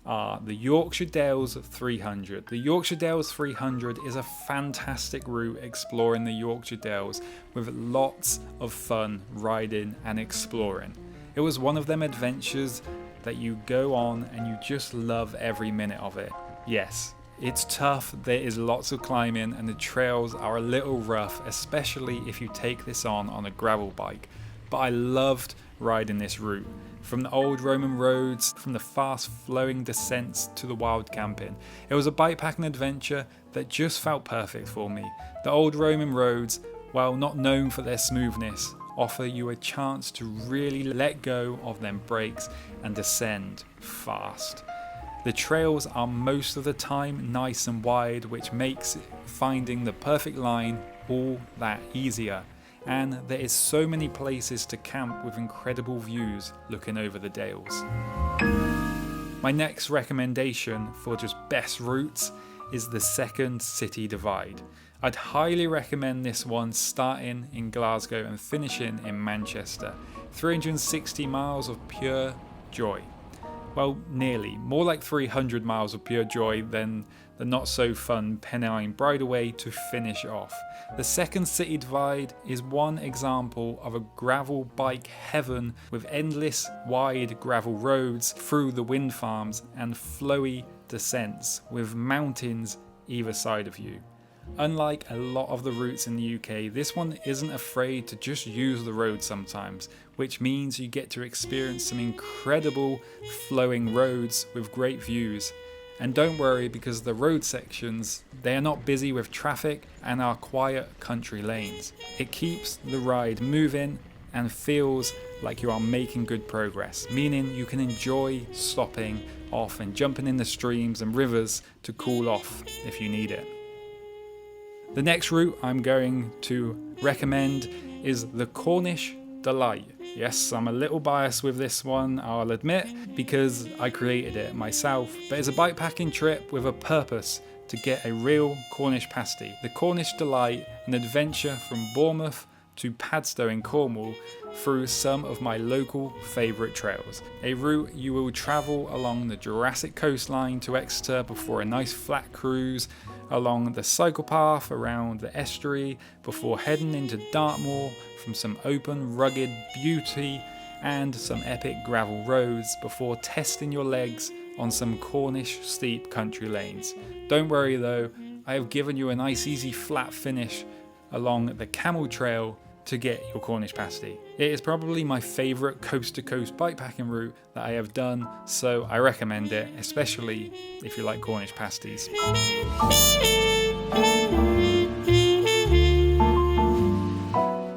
are the Yorkshire Dales 300. The Yorkshire Dales 300 is a fantastic route exploring the Yorkshire Dales with lots of fun riding and exploring. It was one of them adventures that you go on and you just love every minute of it. Yes, it's tough, there is lots of climbing and the trails are a little rough, especially if you take this on a gravel bike. But I loved riding this route. From the old Roman roads, from the fast flowing descents to the wild camping. It was a bikepacking adventure that just felt perfect for me. The old Roman roads, while not known for their smoothness, offer you a chance to really let go of them brakes and descend fast. The trails are most of the time nice and wide, which makes finding the perfect line all that easier. And there is so many places to camp with incredible views looking over the dales. My next recommendation for just best routes is the Second City Divide. I'd highly recommend this one starting in Glasgow and finishing in Manchester. 360 miles of pure joy. Well, nearly. More like 300 miles of pure joy than the not so fun Pennine Bridleway to finish off. The Second City Divide is one example of a gravel bike heaven with endless wide gravel roads through the wind farms and flowy descents with mountains either side of you. Unlike a lot of the routes in the UK, this one isn't afraid to just use the road sometimes, which means you get to experience some incredible flowing roads with great views. And don't worry, because the road sections, they are not busy with traffic and are quiet country lanes. It keeps the ride moving and feels like you are making good progress, meaning you can enjoy stopping off and jumping in the streams and rivers to cool off if you need it. The next route I'm going to recommend is the Cornish Delight. Yes, I'm a little biased with this one, I'll admit, because I created it myself, but it's a bikepacking trip with a purpose to get a real Cornish pasty. The Cornish Delight, an adventure from Bournemouth to Padstow in Cornwall through some of my local favourite trails. A route you will travel along the Jurassic coastline to Exeter before a nice flat cruise, along the cycle path around the estuary before heading into Dartmoor from some open, rugged beauty and some epic gravel roads before testing your legs on some Cornish steep country lanes. Don't worry though, I have given you a nice easy flat finish along the Camel Trail to get your Cornish pasty. It is probably my favourite coast-to-coast bikepacking route that I have done, so I recommend it, especially if you like Cornish pasties.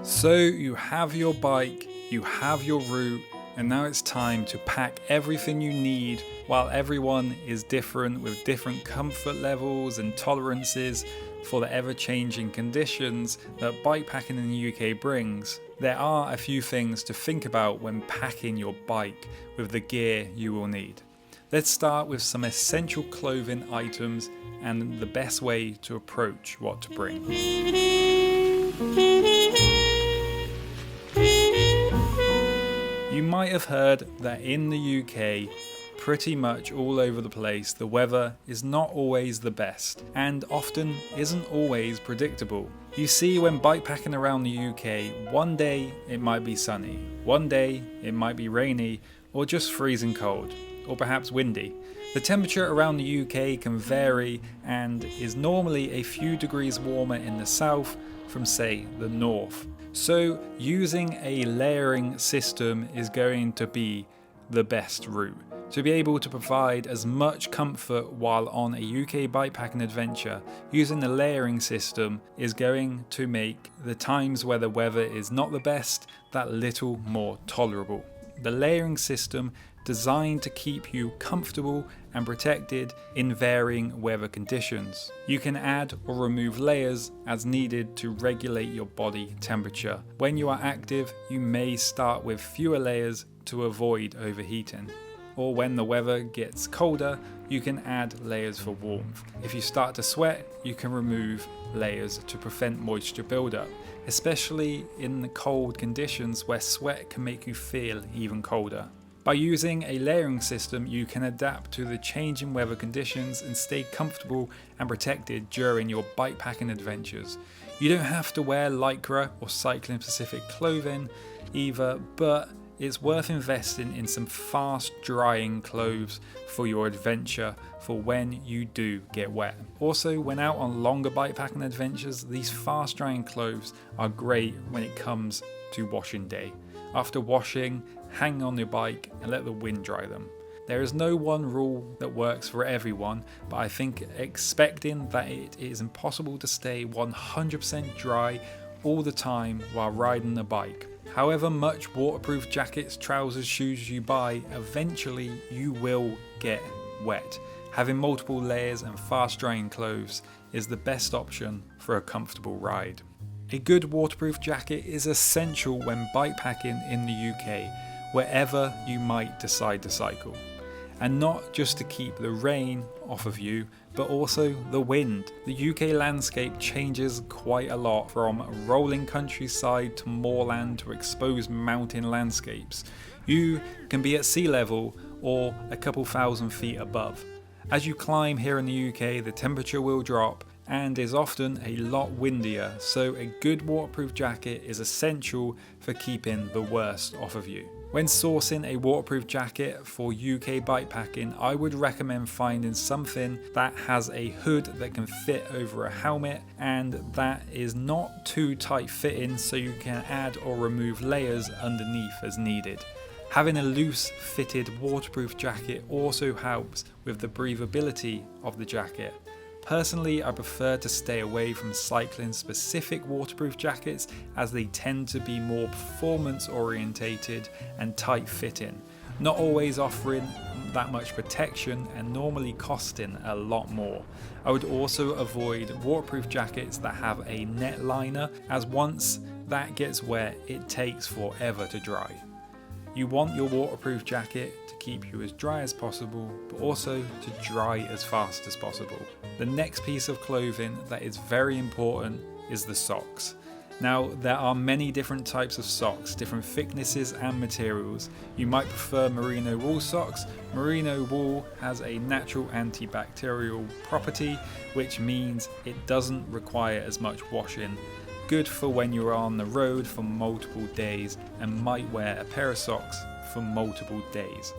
So you have your bike, you have your route, and now it's time to pack everything you need. While everyone is different with different comfort levels and tolerances for the ever-changing conditions that bikepacking in the UK brings, there are a few things to think about when packing your bike with the gear you will need. Let's start with some essential clothing items and the best way to approach what to bring. You might have heard that in the UK, pretty much all over the place, the weather is not always the best and often isn't always predictable. You see, when bikepacking around the UK, one day it might be sunny, one day it might be rainy or just freezing cold, or perhaps windy. The temperature around the UK can vary and is normally a few degrees warmer in the south from, say, the north. So using a layering system is going to be the best route. To be able to provide as much comfort while on a UK bikepacking adventure, using the layering system is going to make the times where the weather is not the best that little more tolerable. The layering system designed to keep you comfortable and protected in varying weather conditions. You can add or remove layers as needed to regulate your body temperature. When you are active, you may start with fewer layers to avoid overheating. Or when the weather gets colder, you can add layers for warmth. If you start to sweat, you can remove layers to prevent moisture buildup, especially in the cold conditions where sweat can make you feel even colder. By using a layering system, you can adapt to the changing weather conditions and stay comfortable and protected during your bikepacking adventures. You don't have to wear lycra or cycling specific clothing either, but it's worth investing in some fast drying clothes for your adventure for when you do get wet. Also, when out on longer bikepacking adventures, these fast drying clothes are great when it comes to washing day. After washing, hang on your bike and let the wind dry them. There is no one rule that works for everyone, but I think expecting that it is impossible to stay 100% dry all the time while riding the bike. However much waterproof jackets, trousers, shoes you buy, eventually you will get wet. Having multiple layers and fast drying clothes is the best option for a comfortable ride. A good waterproof jacket is essential when bikepacking in the UK, wherever you might decide to cycle. And not just to keep the rain off of you, but also the wind. The UK landscape changes quite a lot, from rolling countryside to moorland to exposed mountain landscapes. You can be at sea level or a couple thousand feet above. As you climb here in the UK, the temperature will drop and is often a lot windier, so a good waterproof jacket is essential for keeping the worst off of you. When sourcing a waterproof jacket for UK bikepacking, I would recommend finding something that has a hood that can fit over a helmet and that is not too tight fitting, so you can add or remove layers underneath as needed. Having a loose fitted waterproof jacket also helps with the breathability of the jacket. Personally, I prefer to stay away from cycling specific waterproof jackets as they tend to be more performance orientated and tight fitting, not always offering that much protection and normally costing a lot more. I would also avoid waterproof jackets that have a net liner, as once that gets wet it takes forever to dry. You want your waterproof jacket to keep you as dry as possible, but also to dry as fast as possible. The next piece of clothing that is very important is the socks. Now, there are many different types of socks, different thicknesses and materials. You might prefer merino wool socks. Merino wool has a natural antibacterial property, which means it doesn't require as much washing. Good for when you're on the road for multiple days and might wear a pair of socks for multiple days.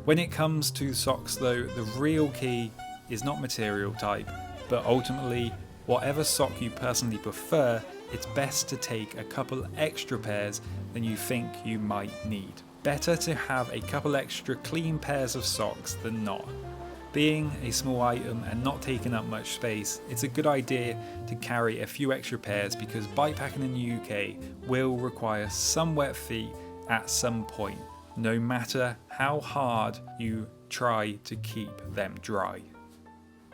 When it comes to socks though, the real key is not material type, but ultimately whatever sock you personally prefer, it's best to take a couple extra pairs than you think you might need. Better to have a couple extra clean pairs of socks than not. Being a small item and not taking up much space, it's a good idea to carry a few extra pairs because bikepacking in the UK will require some wet feet at some point, no matter how hard you try to keep them dry.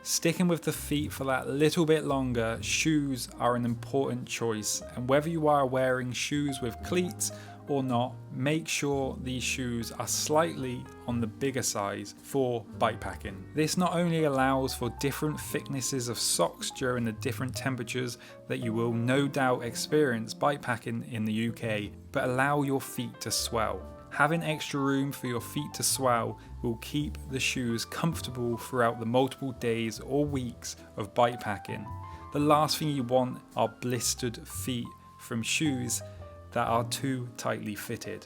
Sticking with the feet for that little bit longer, shoes are an important choice, and whether you are wearing shoes with cleats or not, make sure these shoes are slightly on the bigger size for bikepacking. This not only allows for different thicknesses of socks during the different temperatures that you will no doubt experience bikepacking in the UK, but allow your feet to swell. Having extra room for your feet to swell will keep the shoes comfortable throughout the multiple days or weeks of bikepacking. The last thing you want are blistered feet from shoes that are too tightly fitted.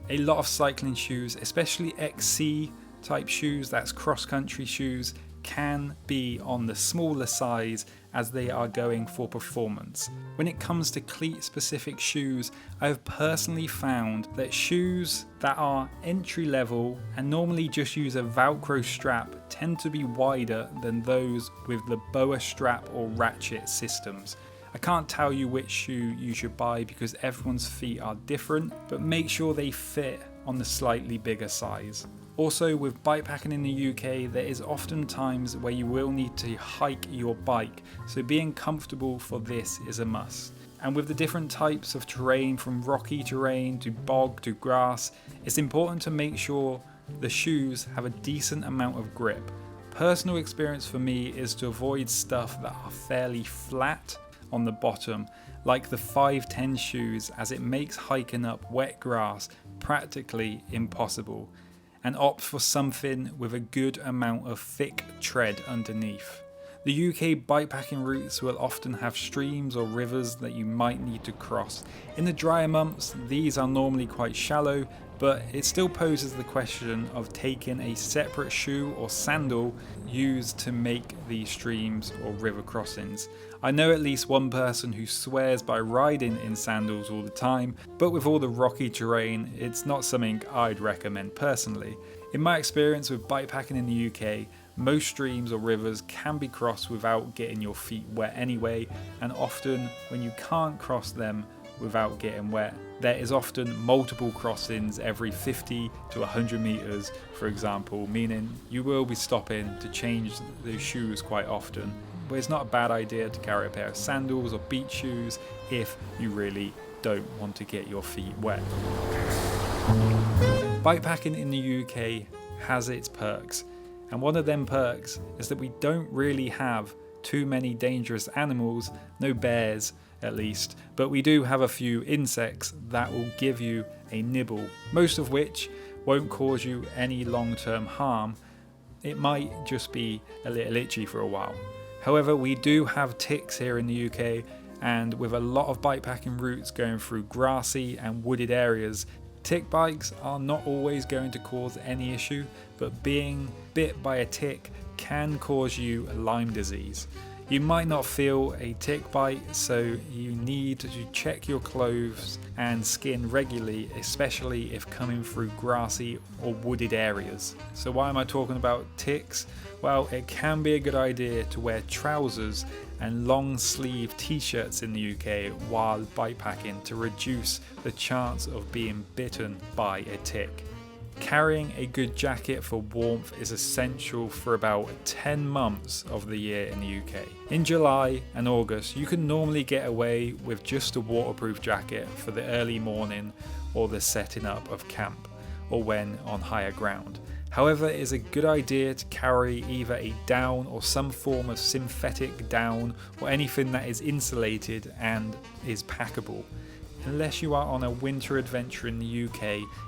A lot of cycling shoes, especially XC type shoes, that's cross-country shoes, can be on the smaller size as they are going for performance. When it comes to cleat specific shoes, I have personally found that shoes that are entry level and normally just use a Velcro strap tend to be wider than those with the boa strap or ratchet systems. I can't tell you which shoe you should buy because everyone's feet are different, but make sure they fit on the slightly bigger size. Also, with bikepacking in the UK, there is often times where you will need to hike your bike, so being comfortable for this is a must. And with the different types of terrain, from rocky terrain to bog to grass, it's important to make sure the shoes have a decent amount of grip. Personal experience for me is to avoid stuff that are fairly flat on the bottom, like the 510 shoes, as it makes hiking up wet grass practically impossible, and opt for something with a good amount of thick tread underneath. The UK bikepacking routes will often have streams or rivers that you might need to cross. In the drier months, these are normally quite shallow, but it still poses the question of taking a separate shoe or sandal used to make these streams or river crossings. I know at least one person who swears by riding in sandals all the time, but with all the rocky terrain, it's not something I'd recommend personally. In my experience with bikepacking in the UK, most streams or rivers can be crossed without getting your feet wet anyway, and often when you can't cross them without getting wet, there is often multiple crossings every 50 to 100 meters, for example, meaning you will be stopping to change those shoes quite often. But it's not a bad idea to carry a pair of sandals or beach shoes if you really don't want to get your feet wet. Bikepacking in the UK has its perks, and one of them perks is that we don't really have too many dangerous animals, no bears at least, but we do have a few insects that will give you a nibble, most of which won't cause you any long-term harm. It might just be a little itchy for a while. However, we do have ticks here in the UK, and with a lot of bikepacking routes going through grassy and wooded areas, tick bites are not always going to cause any issue, but being bit by a tick can cause you Lyme disease. You might not feel a tick bite, so you need to check your clothes and skin regularly, especially if coming through grassy or wooded areas. So why am I talking about ticks? Well, it can be a good idea to wear trousers and long sleeve t-shirts in the UK while bikepacking to reduce the chance of being bitten by a tick. Carrying a good jacket for warmth is essential for about 10 months of the year in the UK. In July and August, you can normally get away with just a waterproof jacket for the early morning or the setting up of camp, or when on higher ground. However, it is a good idea to carry either a down or some form of synthetic down or anything that is insulated and is packable. Unless you are on a winter adventure in the UK,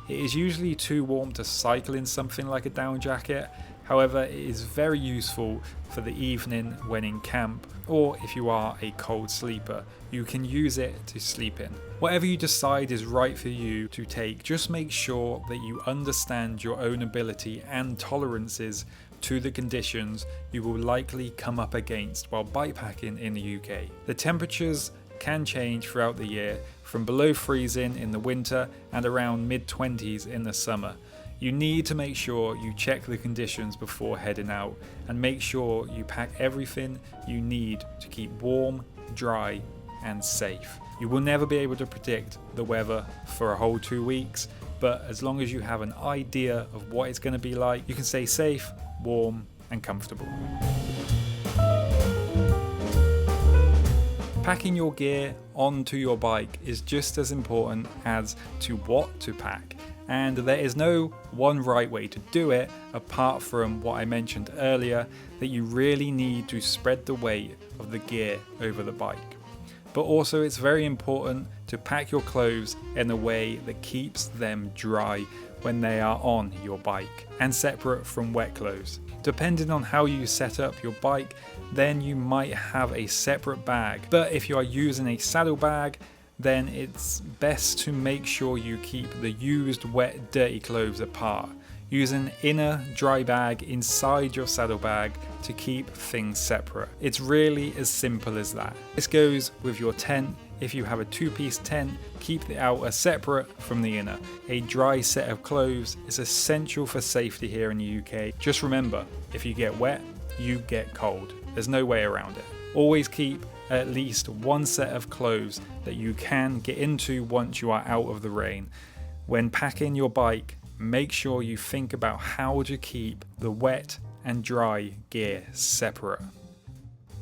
it is usually too warm to cycle in something like a down jacket. However, it is very useful for the evening when in camp, or if you are a cold sleeper, you can use it to sleep in. Whatever you decide is right for you to take, just make sure that you understand your own ability and tolerances to the conditions you will likely come up against while bikepacking in the UK. The temperatures can change throughout the year, from below freezing in the winter and around mid-20s in the summer. You need to make sure you check the conditions before heading out and make sure you pack everything you need to keep warm, dry and safe. You will never be able to predict the weather for a whole 2 weeks, but as long as you have an idea of what it's going to be like, you can stay safe, warm and comfortable. Packing your gear onto your bike is just as important as to what to pack, and there is no one right way to do it apart from what I mentioned earlier, that you really need to spread the weight of the gear over the bike. But also it's very important to pack your clothes in a way that keeps them dry when they are on your bike and separate from wet clothes. Depending on how you set up your bike, then you might have a separate bag. But if you are using a saddle bag, then it's best to make sure you keep the used, wet, dirty clothes apart. Use an inner dry bag inside your saddlebag to keep things separate. It's really as simple as that. This goes with your tent. If you have a two-piece tent, keep the outer separate from the inner. A dry set of clothes is essential for safety here in the UK. Just remember, if you get wet, you get cold. There's no way around it. Always keep at least one set of clothes that you can get into once you are out of the rain. When packing your bike, make sure you think about how to keep the wet and dry gear separate.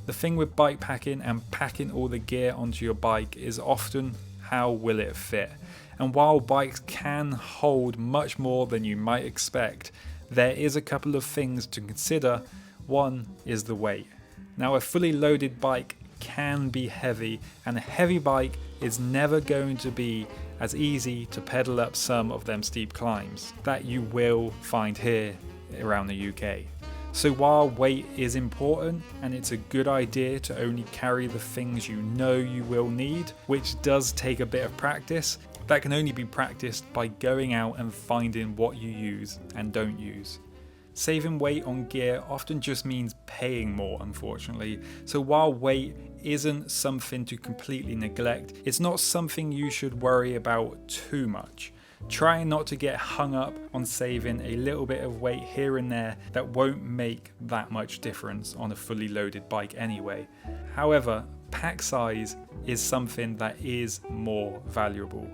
The thing with bike packing and packing all the gear onto your bike is often how will it fit. And while bikes can hold much more than you might expect, there is a couple of things to consider. One is the weight. Now, a fully loaded bike can be heavy, and a heavy bike is never going to be as easy to pedal up some of them steep climbs that you will find here around the UK. So while weight is important and it's a good idea to only carry the things you know you will need, which does take a bit of practice, that can only be practiced by going out and finding what you use and don't use. Saving weight on gear often just means paying more, unfortunately. So while weight isn't something to completely neglect, it's not something you should worry about too much. Try not to get hung up on saving a little bit of weight here and there that won't make that much difference on a fully loaded bike anyway. However, pack size is something that is more valuable.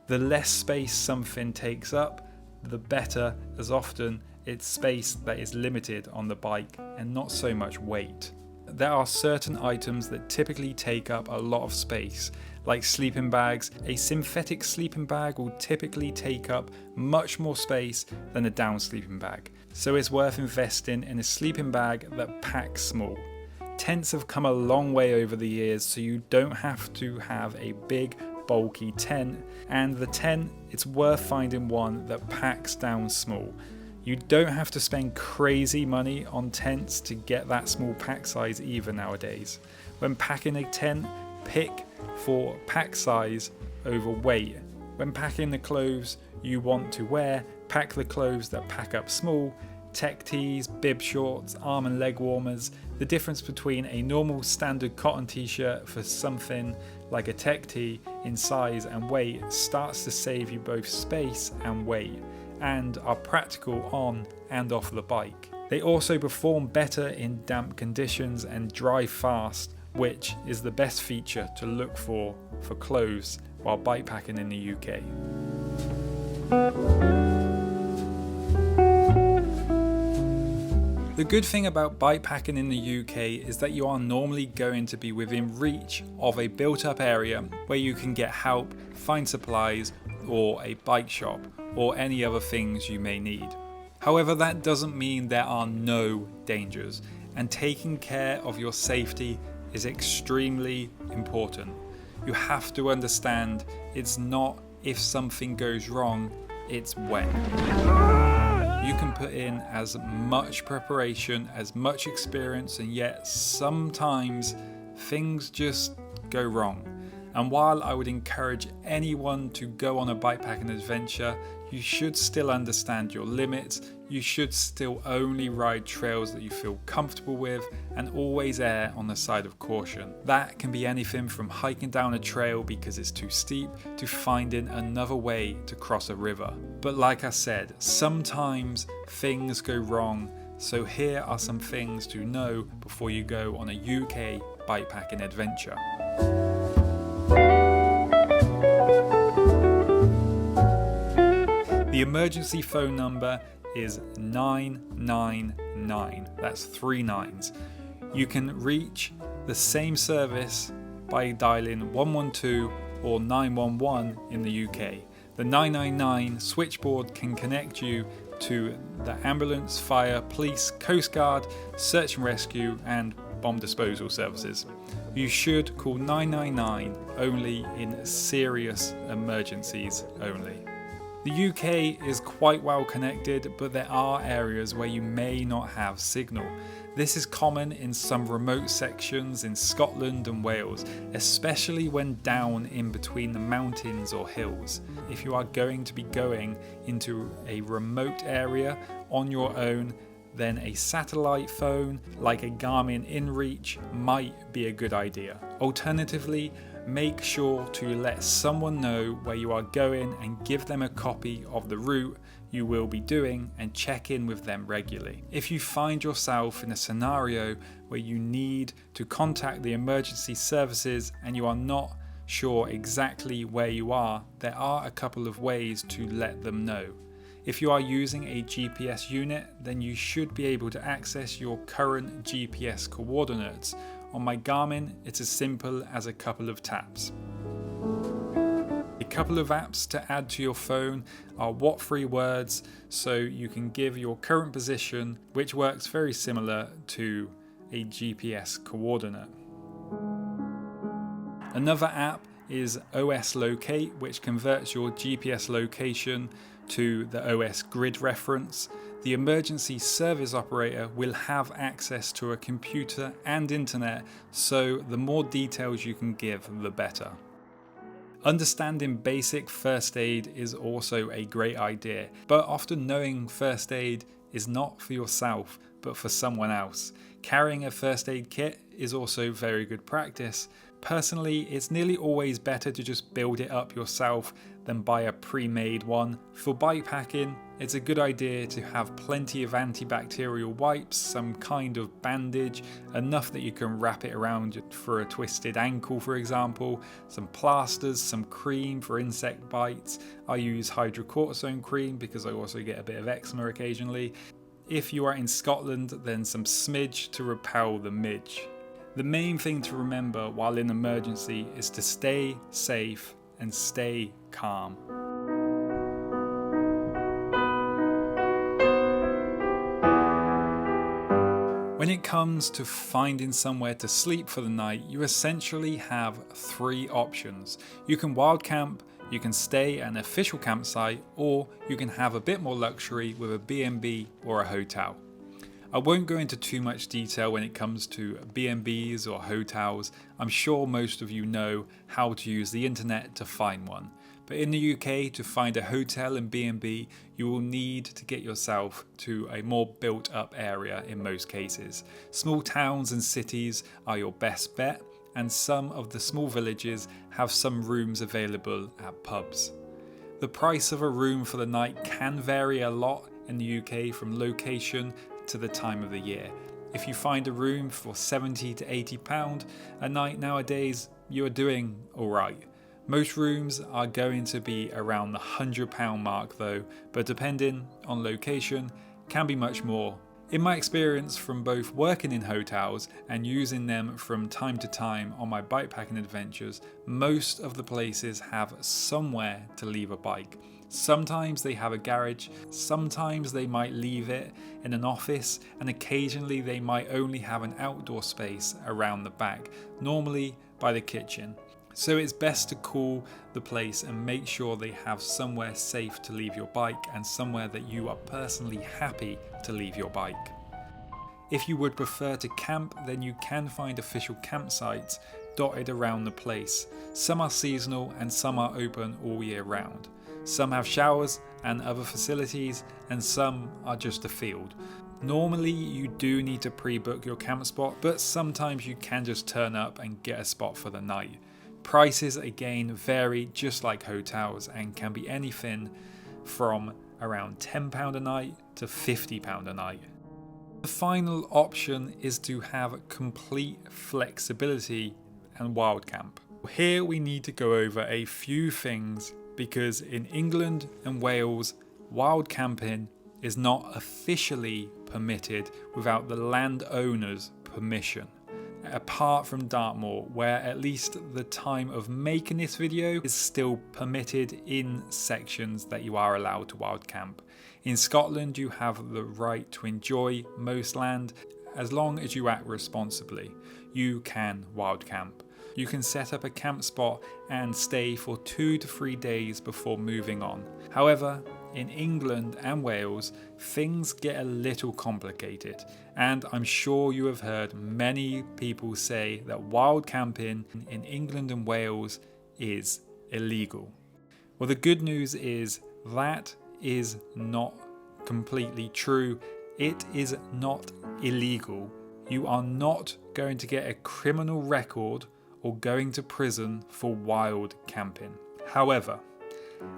The less space something takes up, the better, as often it's space that is limited on the bike and not so much weight. There are certain items that typically take up a lot of space, like sleeping bags. A synthetic sleeping bag will typically take up much more space than a down sleeping bag, so it's worth investing in a sleeping bag that packs small. Tents have come a long way over the years, so you don't have to have a big bulky tent, and the tent, it's worth finding one that packs down small. You don't have to spend crazy money on tents to get that small pack size either nowadays. When packing a tent, pick for pack size over weight. When packing the clothes you want to wear, pack the clothes that pack up small. Tech tees, bib shorts, arm and leg warmers. The difference between a normal standard cotton t-shirt for something like a tech tee in size and weight starts to save you both space and weight, and are practical on and off the bike. They also perform better in damp conditions and dry fast, which is the best feature to look for clothes while bikepacking in the UK. The good thing about bikepacking in the UK is that you are normally going to be within reach of a built-up area where you can get help, find supplies, or a bike shop, or any other things you may need. However, that doesn't mean there are no dangers, and taking care of your safety is extremely important. You have to understand it's not if something goes wrong, it's when. You can put in as much preparation, as much experience, and yet sometimes things just go wrong. And while I would encourage anyone to go on a bikepacking adventure, you should still understand your limits. You should still only ride trails that you feel comfortable with, and always err on the side of caution. That can be anything from hiking down a trail because it's too steep to finding another way to cross a river. But like I said, sometimes things go wrong, so here are some things to know before you go on a UK bikepacking adventure. The emergency phone number is 999. That's 3 9s. You can reach the same service by dialing 112 or 911 in the UK. The 999 switchboard can connect you to the ambulance, fire, police, coast guard, search and rescue, and bomb disposal services. You should call 999 only in serious emergencies only. The UK is quite well connected, but there are areas where you may not have signal. This is common in some remote sections in Scotland and Wales, especially when down in between the mountains or hills. If you are going to be going into a remote area on your own, then a satellite phone like a Garmin InReach might be a good idea. Alternatively, make sure to let someone know where you are going and give them a copy of the route you will be doing and check in with them regularly. If you find yourself in a scenario where you need to contact the emergency services and you are not sure exactly where you are, there are a couple of ways to let them know. If you are using a GPS unit, then you should be able to access your current GPS coordinates. On my Garmin, it's as simple as a couple of taps. A couple of apps to add to your phone are What 3 Words, so you can give your current position, which works very similar to a GPS coordinate. Another app is OS Locate, which converts your GPS location to the OS grid reference. The emergency service operator will have access to a computer and internet, so the more details you can give, the better. Understanding basic first aid is also a great idea, but often knowing first aid is not for yourself, but for someone else. Carrying a first aid kit is also very good practice. Personally, it's nearly always better to just build it up yourself than buy a pre-made one. For bikepacking, it's a good idea to have plenty of antibacterial wipes, some kind of bandage, enough that you can wrap it around for a twisted ankle, for example, some plasters, some cream for insect bites. I use hydrocortisone cream because I also get a bit of eczema occasionally. If you are in Scotland, then some smidge to repel the midge. The main thing to remember while in emergency is to stay safe and stay calm. When it comes to finding somewhere to sleep for the night, you essentially have 3 options. You can wild camp, you can stay at an official campsite, or you can have a bit more luxury with a B&B or a hotel. I won't go into too much detail when it comes to B&Bs or hotels. I'm sure most of you know how to use the internet to find one. But in the UK, to find a hotel and B&B, you will need to get yourself to a more built up area in most cases. Small towns and cities are your best bet, and some of the small villages have some rooms available at pubs. The price of a room for the night can vary a lot in the UK from location to the time of the year. If you find a room for £70 to £80 a night nowadays, you are doing alright. Most rooms are going to be around the £100 mark though, but depending on location, can be much more. In my experience from both working in hotels and using them from time to time on my bikepacking adventures, most of the places have somewhere to leave a bike. Sometimes they have a garage, sometimes they might leave it in an office, and occasionally they might only have an outdoor space around the back, normally by the kitchen. So it's best to call the place and make sure they have somewhere safe to leave your bike and somewhere that you are personally happy to leave your bike. If you would prefer to camp, then you can find official campsites dotted around the place. Some are seasonal and some are open all year round. Some have showers and other facilities, and some are just a field. Normally you do need to pre-book your camp spot, but sometimes you can just turn up and get a spot for the night. Prices again vary just like hotels and can be anything from around £10 a night to £50 a night. The final option is to have complete flexibility and wild camp. Here we need to go over a few things because in England and Wales, wild camping is not officially permitted without the landowner's permission. Apart from Dartmoor, where at least the time of making this video is still permitted in sections that you are allowed to wild camp. In Scotland, you have the right to enjoy most land as long as you act responsibly. You can wild camp. You can set up a camp spot and stay for 2 to 3 days before moving on. However, in England and Wales, things get a little complicated, and I'm sure you have heard many people say that wild camping in England and Wales is illegal. Well, the good news is that is not completely true. It is not illegal. You are not going to get a criminal record or going to prison for wild camping. However,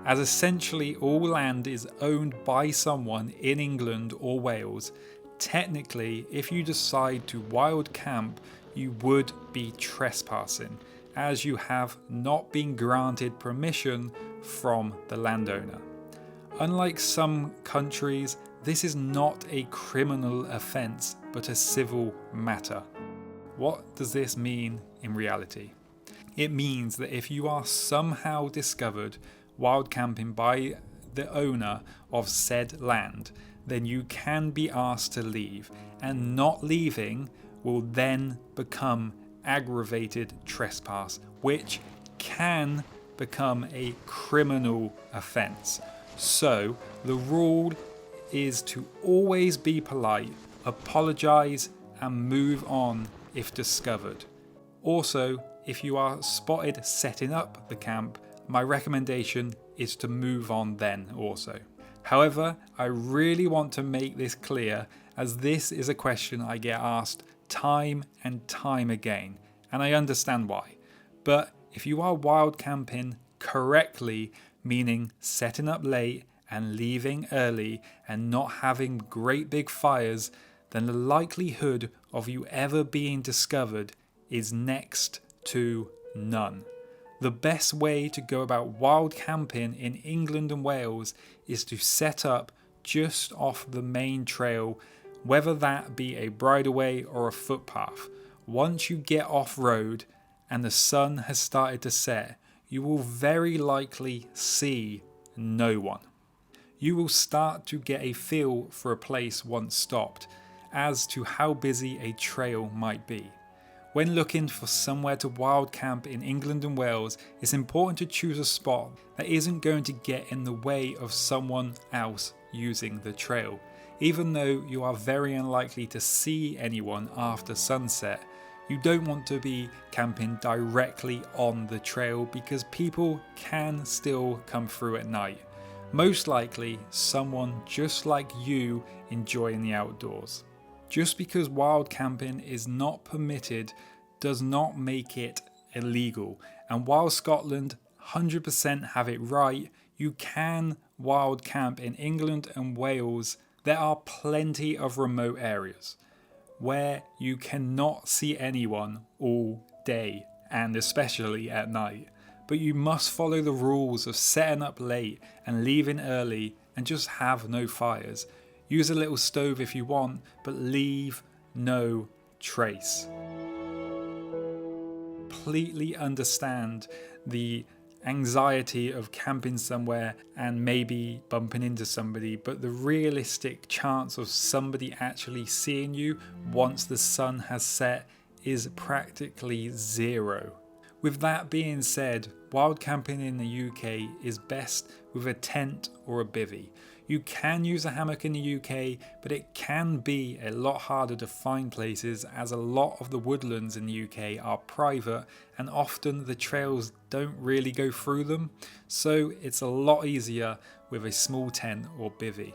as essentially all land is owned by someone in England or Wales, technically if you decide to wild camp, you would be trespassing, as you have not been granted permission from the landowner. Unlike some countries, this is not a criminal offence but a civil matter. What does this mean in reality? It means that if you are somehow discovered wild camping by the owner of said land, then you can be asked to leave, and not leaving will then become aggravated trespass, which can become a criminal offence. So the rule is to always be polite, apologise and move on if discovered. Also, if you are spotted setting up the camp, my recommendation is to move on then also. However, I really want to make this clear, as this is a question I get asked time and time again, and I understand why. But if you are wild camping correctly, meaning setting up late and leaving early and not having great big fires, then the likelihood of you ever being discovered is next to none. The best way to go about wild camping in England and Wales is to set up just off the main trail, whether that be a bridleway or a footpath. Once you get off road and the sun has started to set, you will very likely see no one. You will start to get a feel for a place once stopped as to how busy a trail might be. When looking for somewhere to wild camp in England and Wales, it's important to choose a spot that isn't going to get in the way of someone else using the trail. Even though you are very unlikely to see anyone after sunset, you don't want to be camping directly on the trail because people can still come through at night. Most likely someone just like you enjoying the outdoors. Just because wild camping is not permitted does not make it illegal. And while Scotland 100% have it right, you can wild camp in England and Wales. There are plenty of remote areas where you cannot see anyone all day and especially at night. But you must follow the rules of setting up late and leaving early and just have no fires. Use a little stove if you want, but leave no trace. Completely understand the anxiety of camping somewhere and maybe bumping into somebody, but the realistic chance of somebody actually seeing you once the sun has set is practically zero. With that being said, wild camping in the UK is best with a tent or a bivvy. You can use a hammock in the UK, but it can be a lot harder to find places as a lot of the woodlands in the UK are private and often the trails don't really go through them, so it's a lot easier with a small tent or bivvy.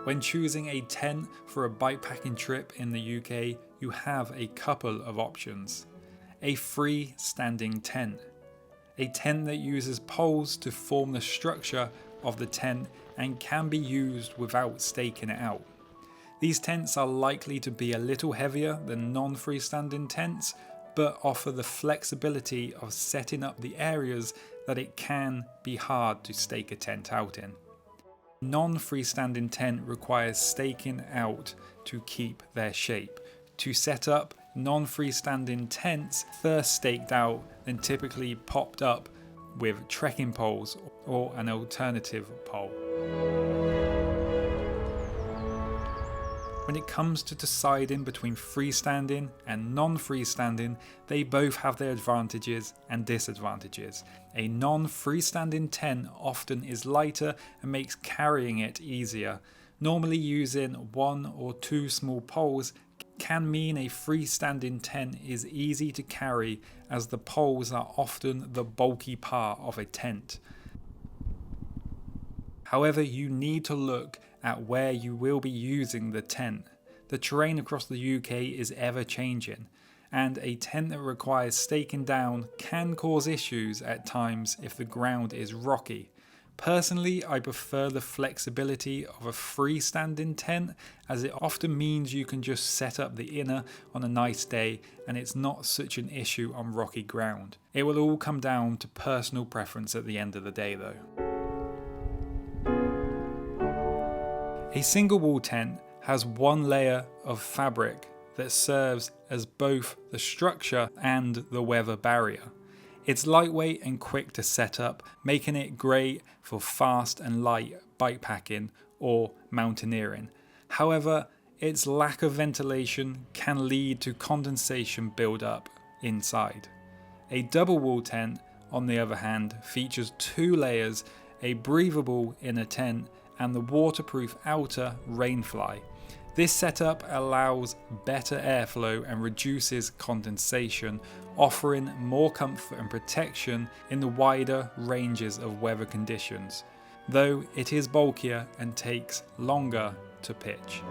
When choosing a tent for a bikepacking trip in the UK, you have a couple of options. A freestanding tent. A tent that uses poles to form the structure of the tent and can be used without staking it out. These tents are likely to be a little heavier than non-freestanding tents, but offer the flexibility of setting up the areas that it can be hard to stake a tent out in. Non-freestanding tent requires staking out to keep their shape. To set up non-freestanding tents, first staked out, then typically popped up with trekking poles or an alternative pole. When it comes to deciding between freestanding and non-freestanding, they both have their advantages and disadvantages. A non-freestanding tent often is lighter and makes carrying it easier. Normally using one or two small poles can mean a freestanding tent is easy to carry as the poles are often the bulky part of a tent. However, you need to look at where you will be using the tent. The terrain across the UK is ever changing, and a tent that requires staking down can cause issues at times if the ground is rocky. Personally, I prefer the flexibility of a freestanding tent as it often means you can just set up the inner on a nice day and it's not such an issue on rocky ground. It will all come down to personal preference at the end of the day though. A single wall tent has one layer of fabric that serves as both the structure and the weather barrier. It's lightweight and quick to set up, making it great for fast and light bikepacking or mountaineering. However, its lack of ventilation can lead to condensation build-up inside. A double wall tent, on the other hand, features two layers, a breathable inner tent and the waterproof outer rainfly. This setup allows better airflow and reduces condensation, offering more comfort and protection in the wider ranges of weather conditions, though it is bulkier and takes longer to pitch.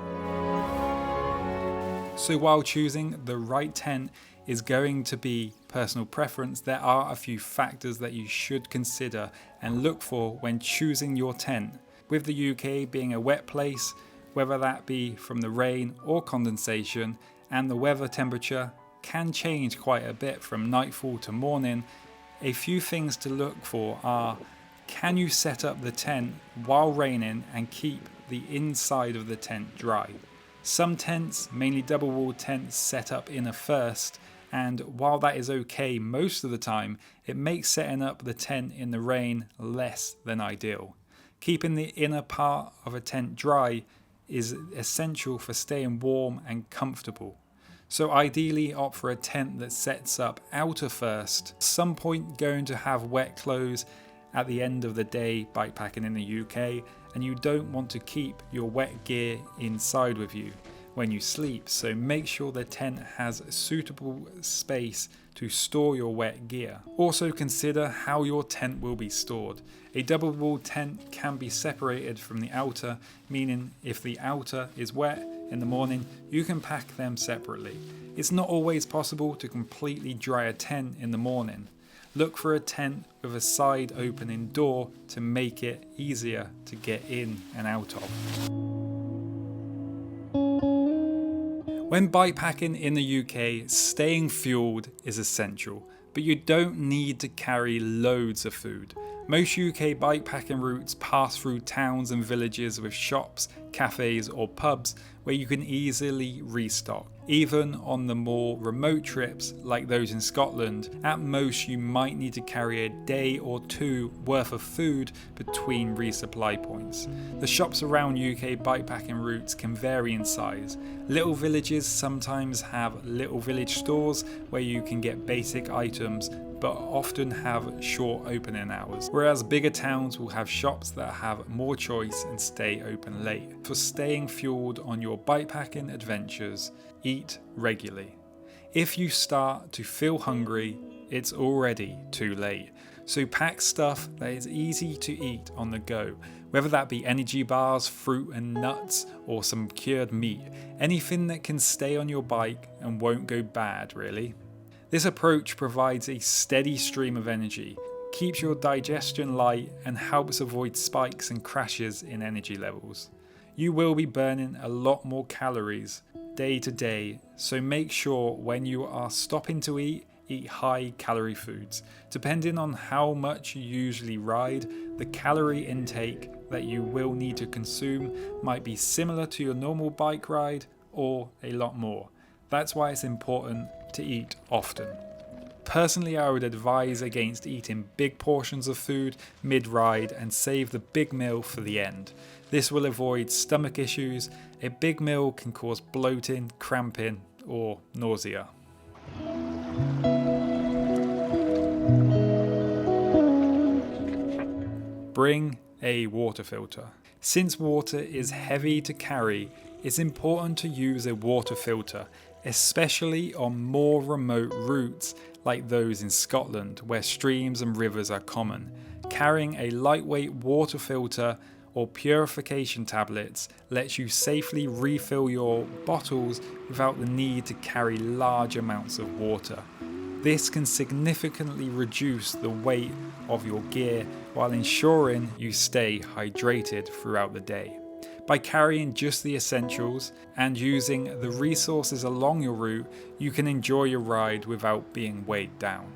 So while choosing the right tent is going to be personal preference, there are a few factors that you should consider and look for when choosing your tent. With the UK being a wet place, whether that be from the rain or condensation, and the weather temperature can change quite a bit from nightfall to morning, a few things to look for are: can you set up the tent while raining and keep the inside of the tent dry? Some tents, mainly double wall tents, set up inner first, and while that is okay most of the time, it makes setting up the tent in the rain less than ideal. Keeping the inner part of a tent dry is essential for staying warm and comfortable. So ideally opt for a tent that sets up outer first. At some point going to have wet clothes at the end of the day bikepacking in the UK, and you don't want to keep your wet gear inside with you when you sleep, so make sure the tent has suitable space to store your wet gear. Also consider how your tent will be stored. A double wall tent can be separated from the outer, meaning if the outer is wet in the morning, you can pack them separately. It's not always possible to completely dry a tent in the morning. Look for a tent with a side opening door to make it easier to get in and out of. When bikepacking in the UK, staying fueled is essential. but you don't need to carry loads of food. Most UK bikepacking routes pass through towns and villages with shops, cafes or pubs where you can easily restock. Even on the more remote trips like those in Scotland, at most you might need to carry a day or two worth of food between resupply points. The shops around UK bikepacking routes can vary in size. Little villages sometimes have little village stores where you can get basic items but often have short opening hours, whereas bigger towns will have shops that have more choice and stay open late. For staying fueled on your bikepacking adventures, eat regularly. If you start to feel hungry, it's already too late. So pack stuff that is easy to eat on the go, whether that be energy bars, fruit and nuts, or some cured meat. Anything that can stay on your bike and won't go bad, really. This approach provides a steady stream of energy, keeps your digestion light and helps avoid spikes and crashes in energy levels. You will be burning a lot more calories day to day, so make sure when you are stopping to eat high calorie foods. Depending on how much you usually ride, the calorie intake that you will need to consume might be similar to your normal bike ride or a lot more. That's why it's important to eat often. Personally, I would advise against eating big portions of food mid-ride and save the big meal for the end. This will avoid stomach issues. A big meal can cause bloating, cramping, or nausea. Bring a water filter. Since water is heavy to carry, it's important to use a water filter, especially on more remote routes like those in Scotland where streams and rivers are common. Carrying a lightweight water filter or purification tablets lets you safely refill your bottles without the need to carry large amounts of water. This can significantly reduce the weight of your gear while ensuring you stay hydrated throughout the day. By carrying just the essentials and using the resources along your route, you can enjoy your ride without being weighed down.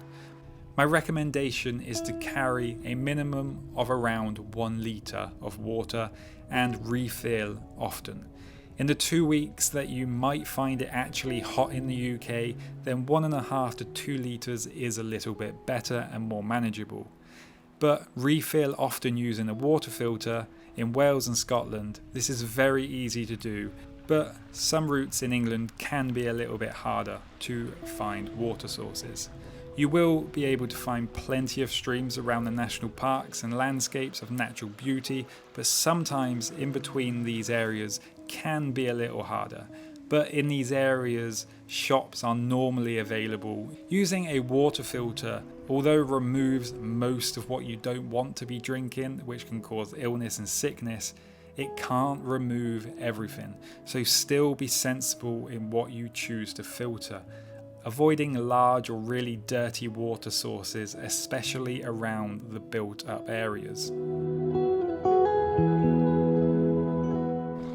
My recommendation is to carry a minimum of around 1 litre of water and refill often. In the 2 weeks that you might find it actually hot in the UK, then 1.5 to 2 litres is a little bit better and more manageable. But refill often using a water filter. In Wales and Scotland, this is very easy to do, but some routes in England can be a little bit harder to find water sources. You will be able to find plenty of streams around the national parks and landscapes of natural beauty, but sometimes in between these areas can be a little harder. But in these areas, shops are normally available. Using a water filter, although removes most of what you don't want to be drinking, which can cause illness and sickness, it can't remove everything. So still be sensible in what you choose to filter. Avoiding large or really dirty water sources, especially around the built-up areas.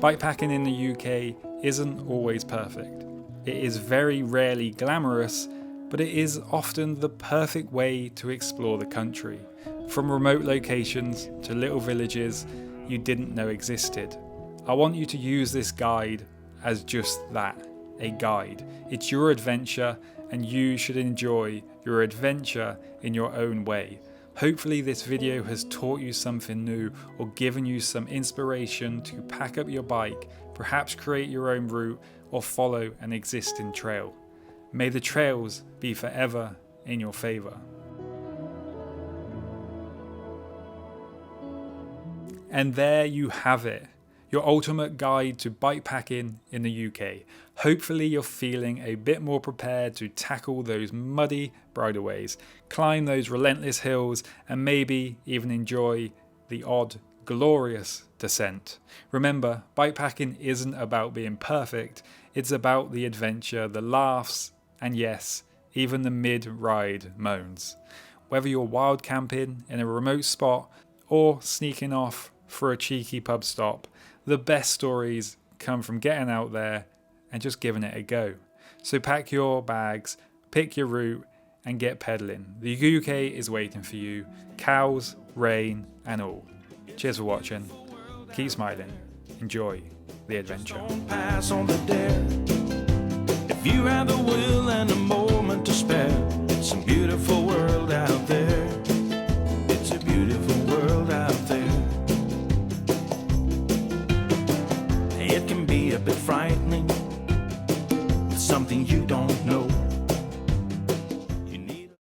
Bikepacking in the UK isn't always perfect. It is very rarely glamorous, but it is often the perfect way to explore the country, from remote locations to little villages you didn't know existed. I want you to use this guide as just that, a guide. It's your adventure and you should enjoy your adventure in your own way. Hopefully this video has taught you something new or given you some inspiration to pack up your bike, perhaps create your own route or follow an existing trail. May the trails be forever in your favour. And there you have it, your ultimate guide to bikepacking in the UK. Hopefully you're feeling a bit more prepared to tackle those muddy bridleways, climb those relentless hills, and maybe even enjoy the odd glorious descent. Remember, bikepacking isn't about being perfect, it's about the adventure, the laughs, and yes, even the mid-ride moans. Whether you're wild camping in a remote spot or sneaking off for a cheeky pub stop, the best stories come from getting out there and just giving it a go. So pack your bags, pick your route, and get pedaling. The UK is waiting for you. Cows, rain, and all. Cheers for watching. Keep smiling. Enjoy the adventure. Don't pass on the dare. If you have the will and a moment to spare, it's a beautiful world out there. It's a beautiful world out there. It can be a bit frightening, something you don't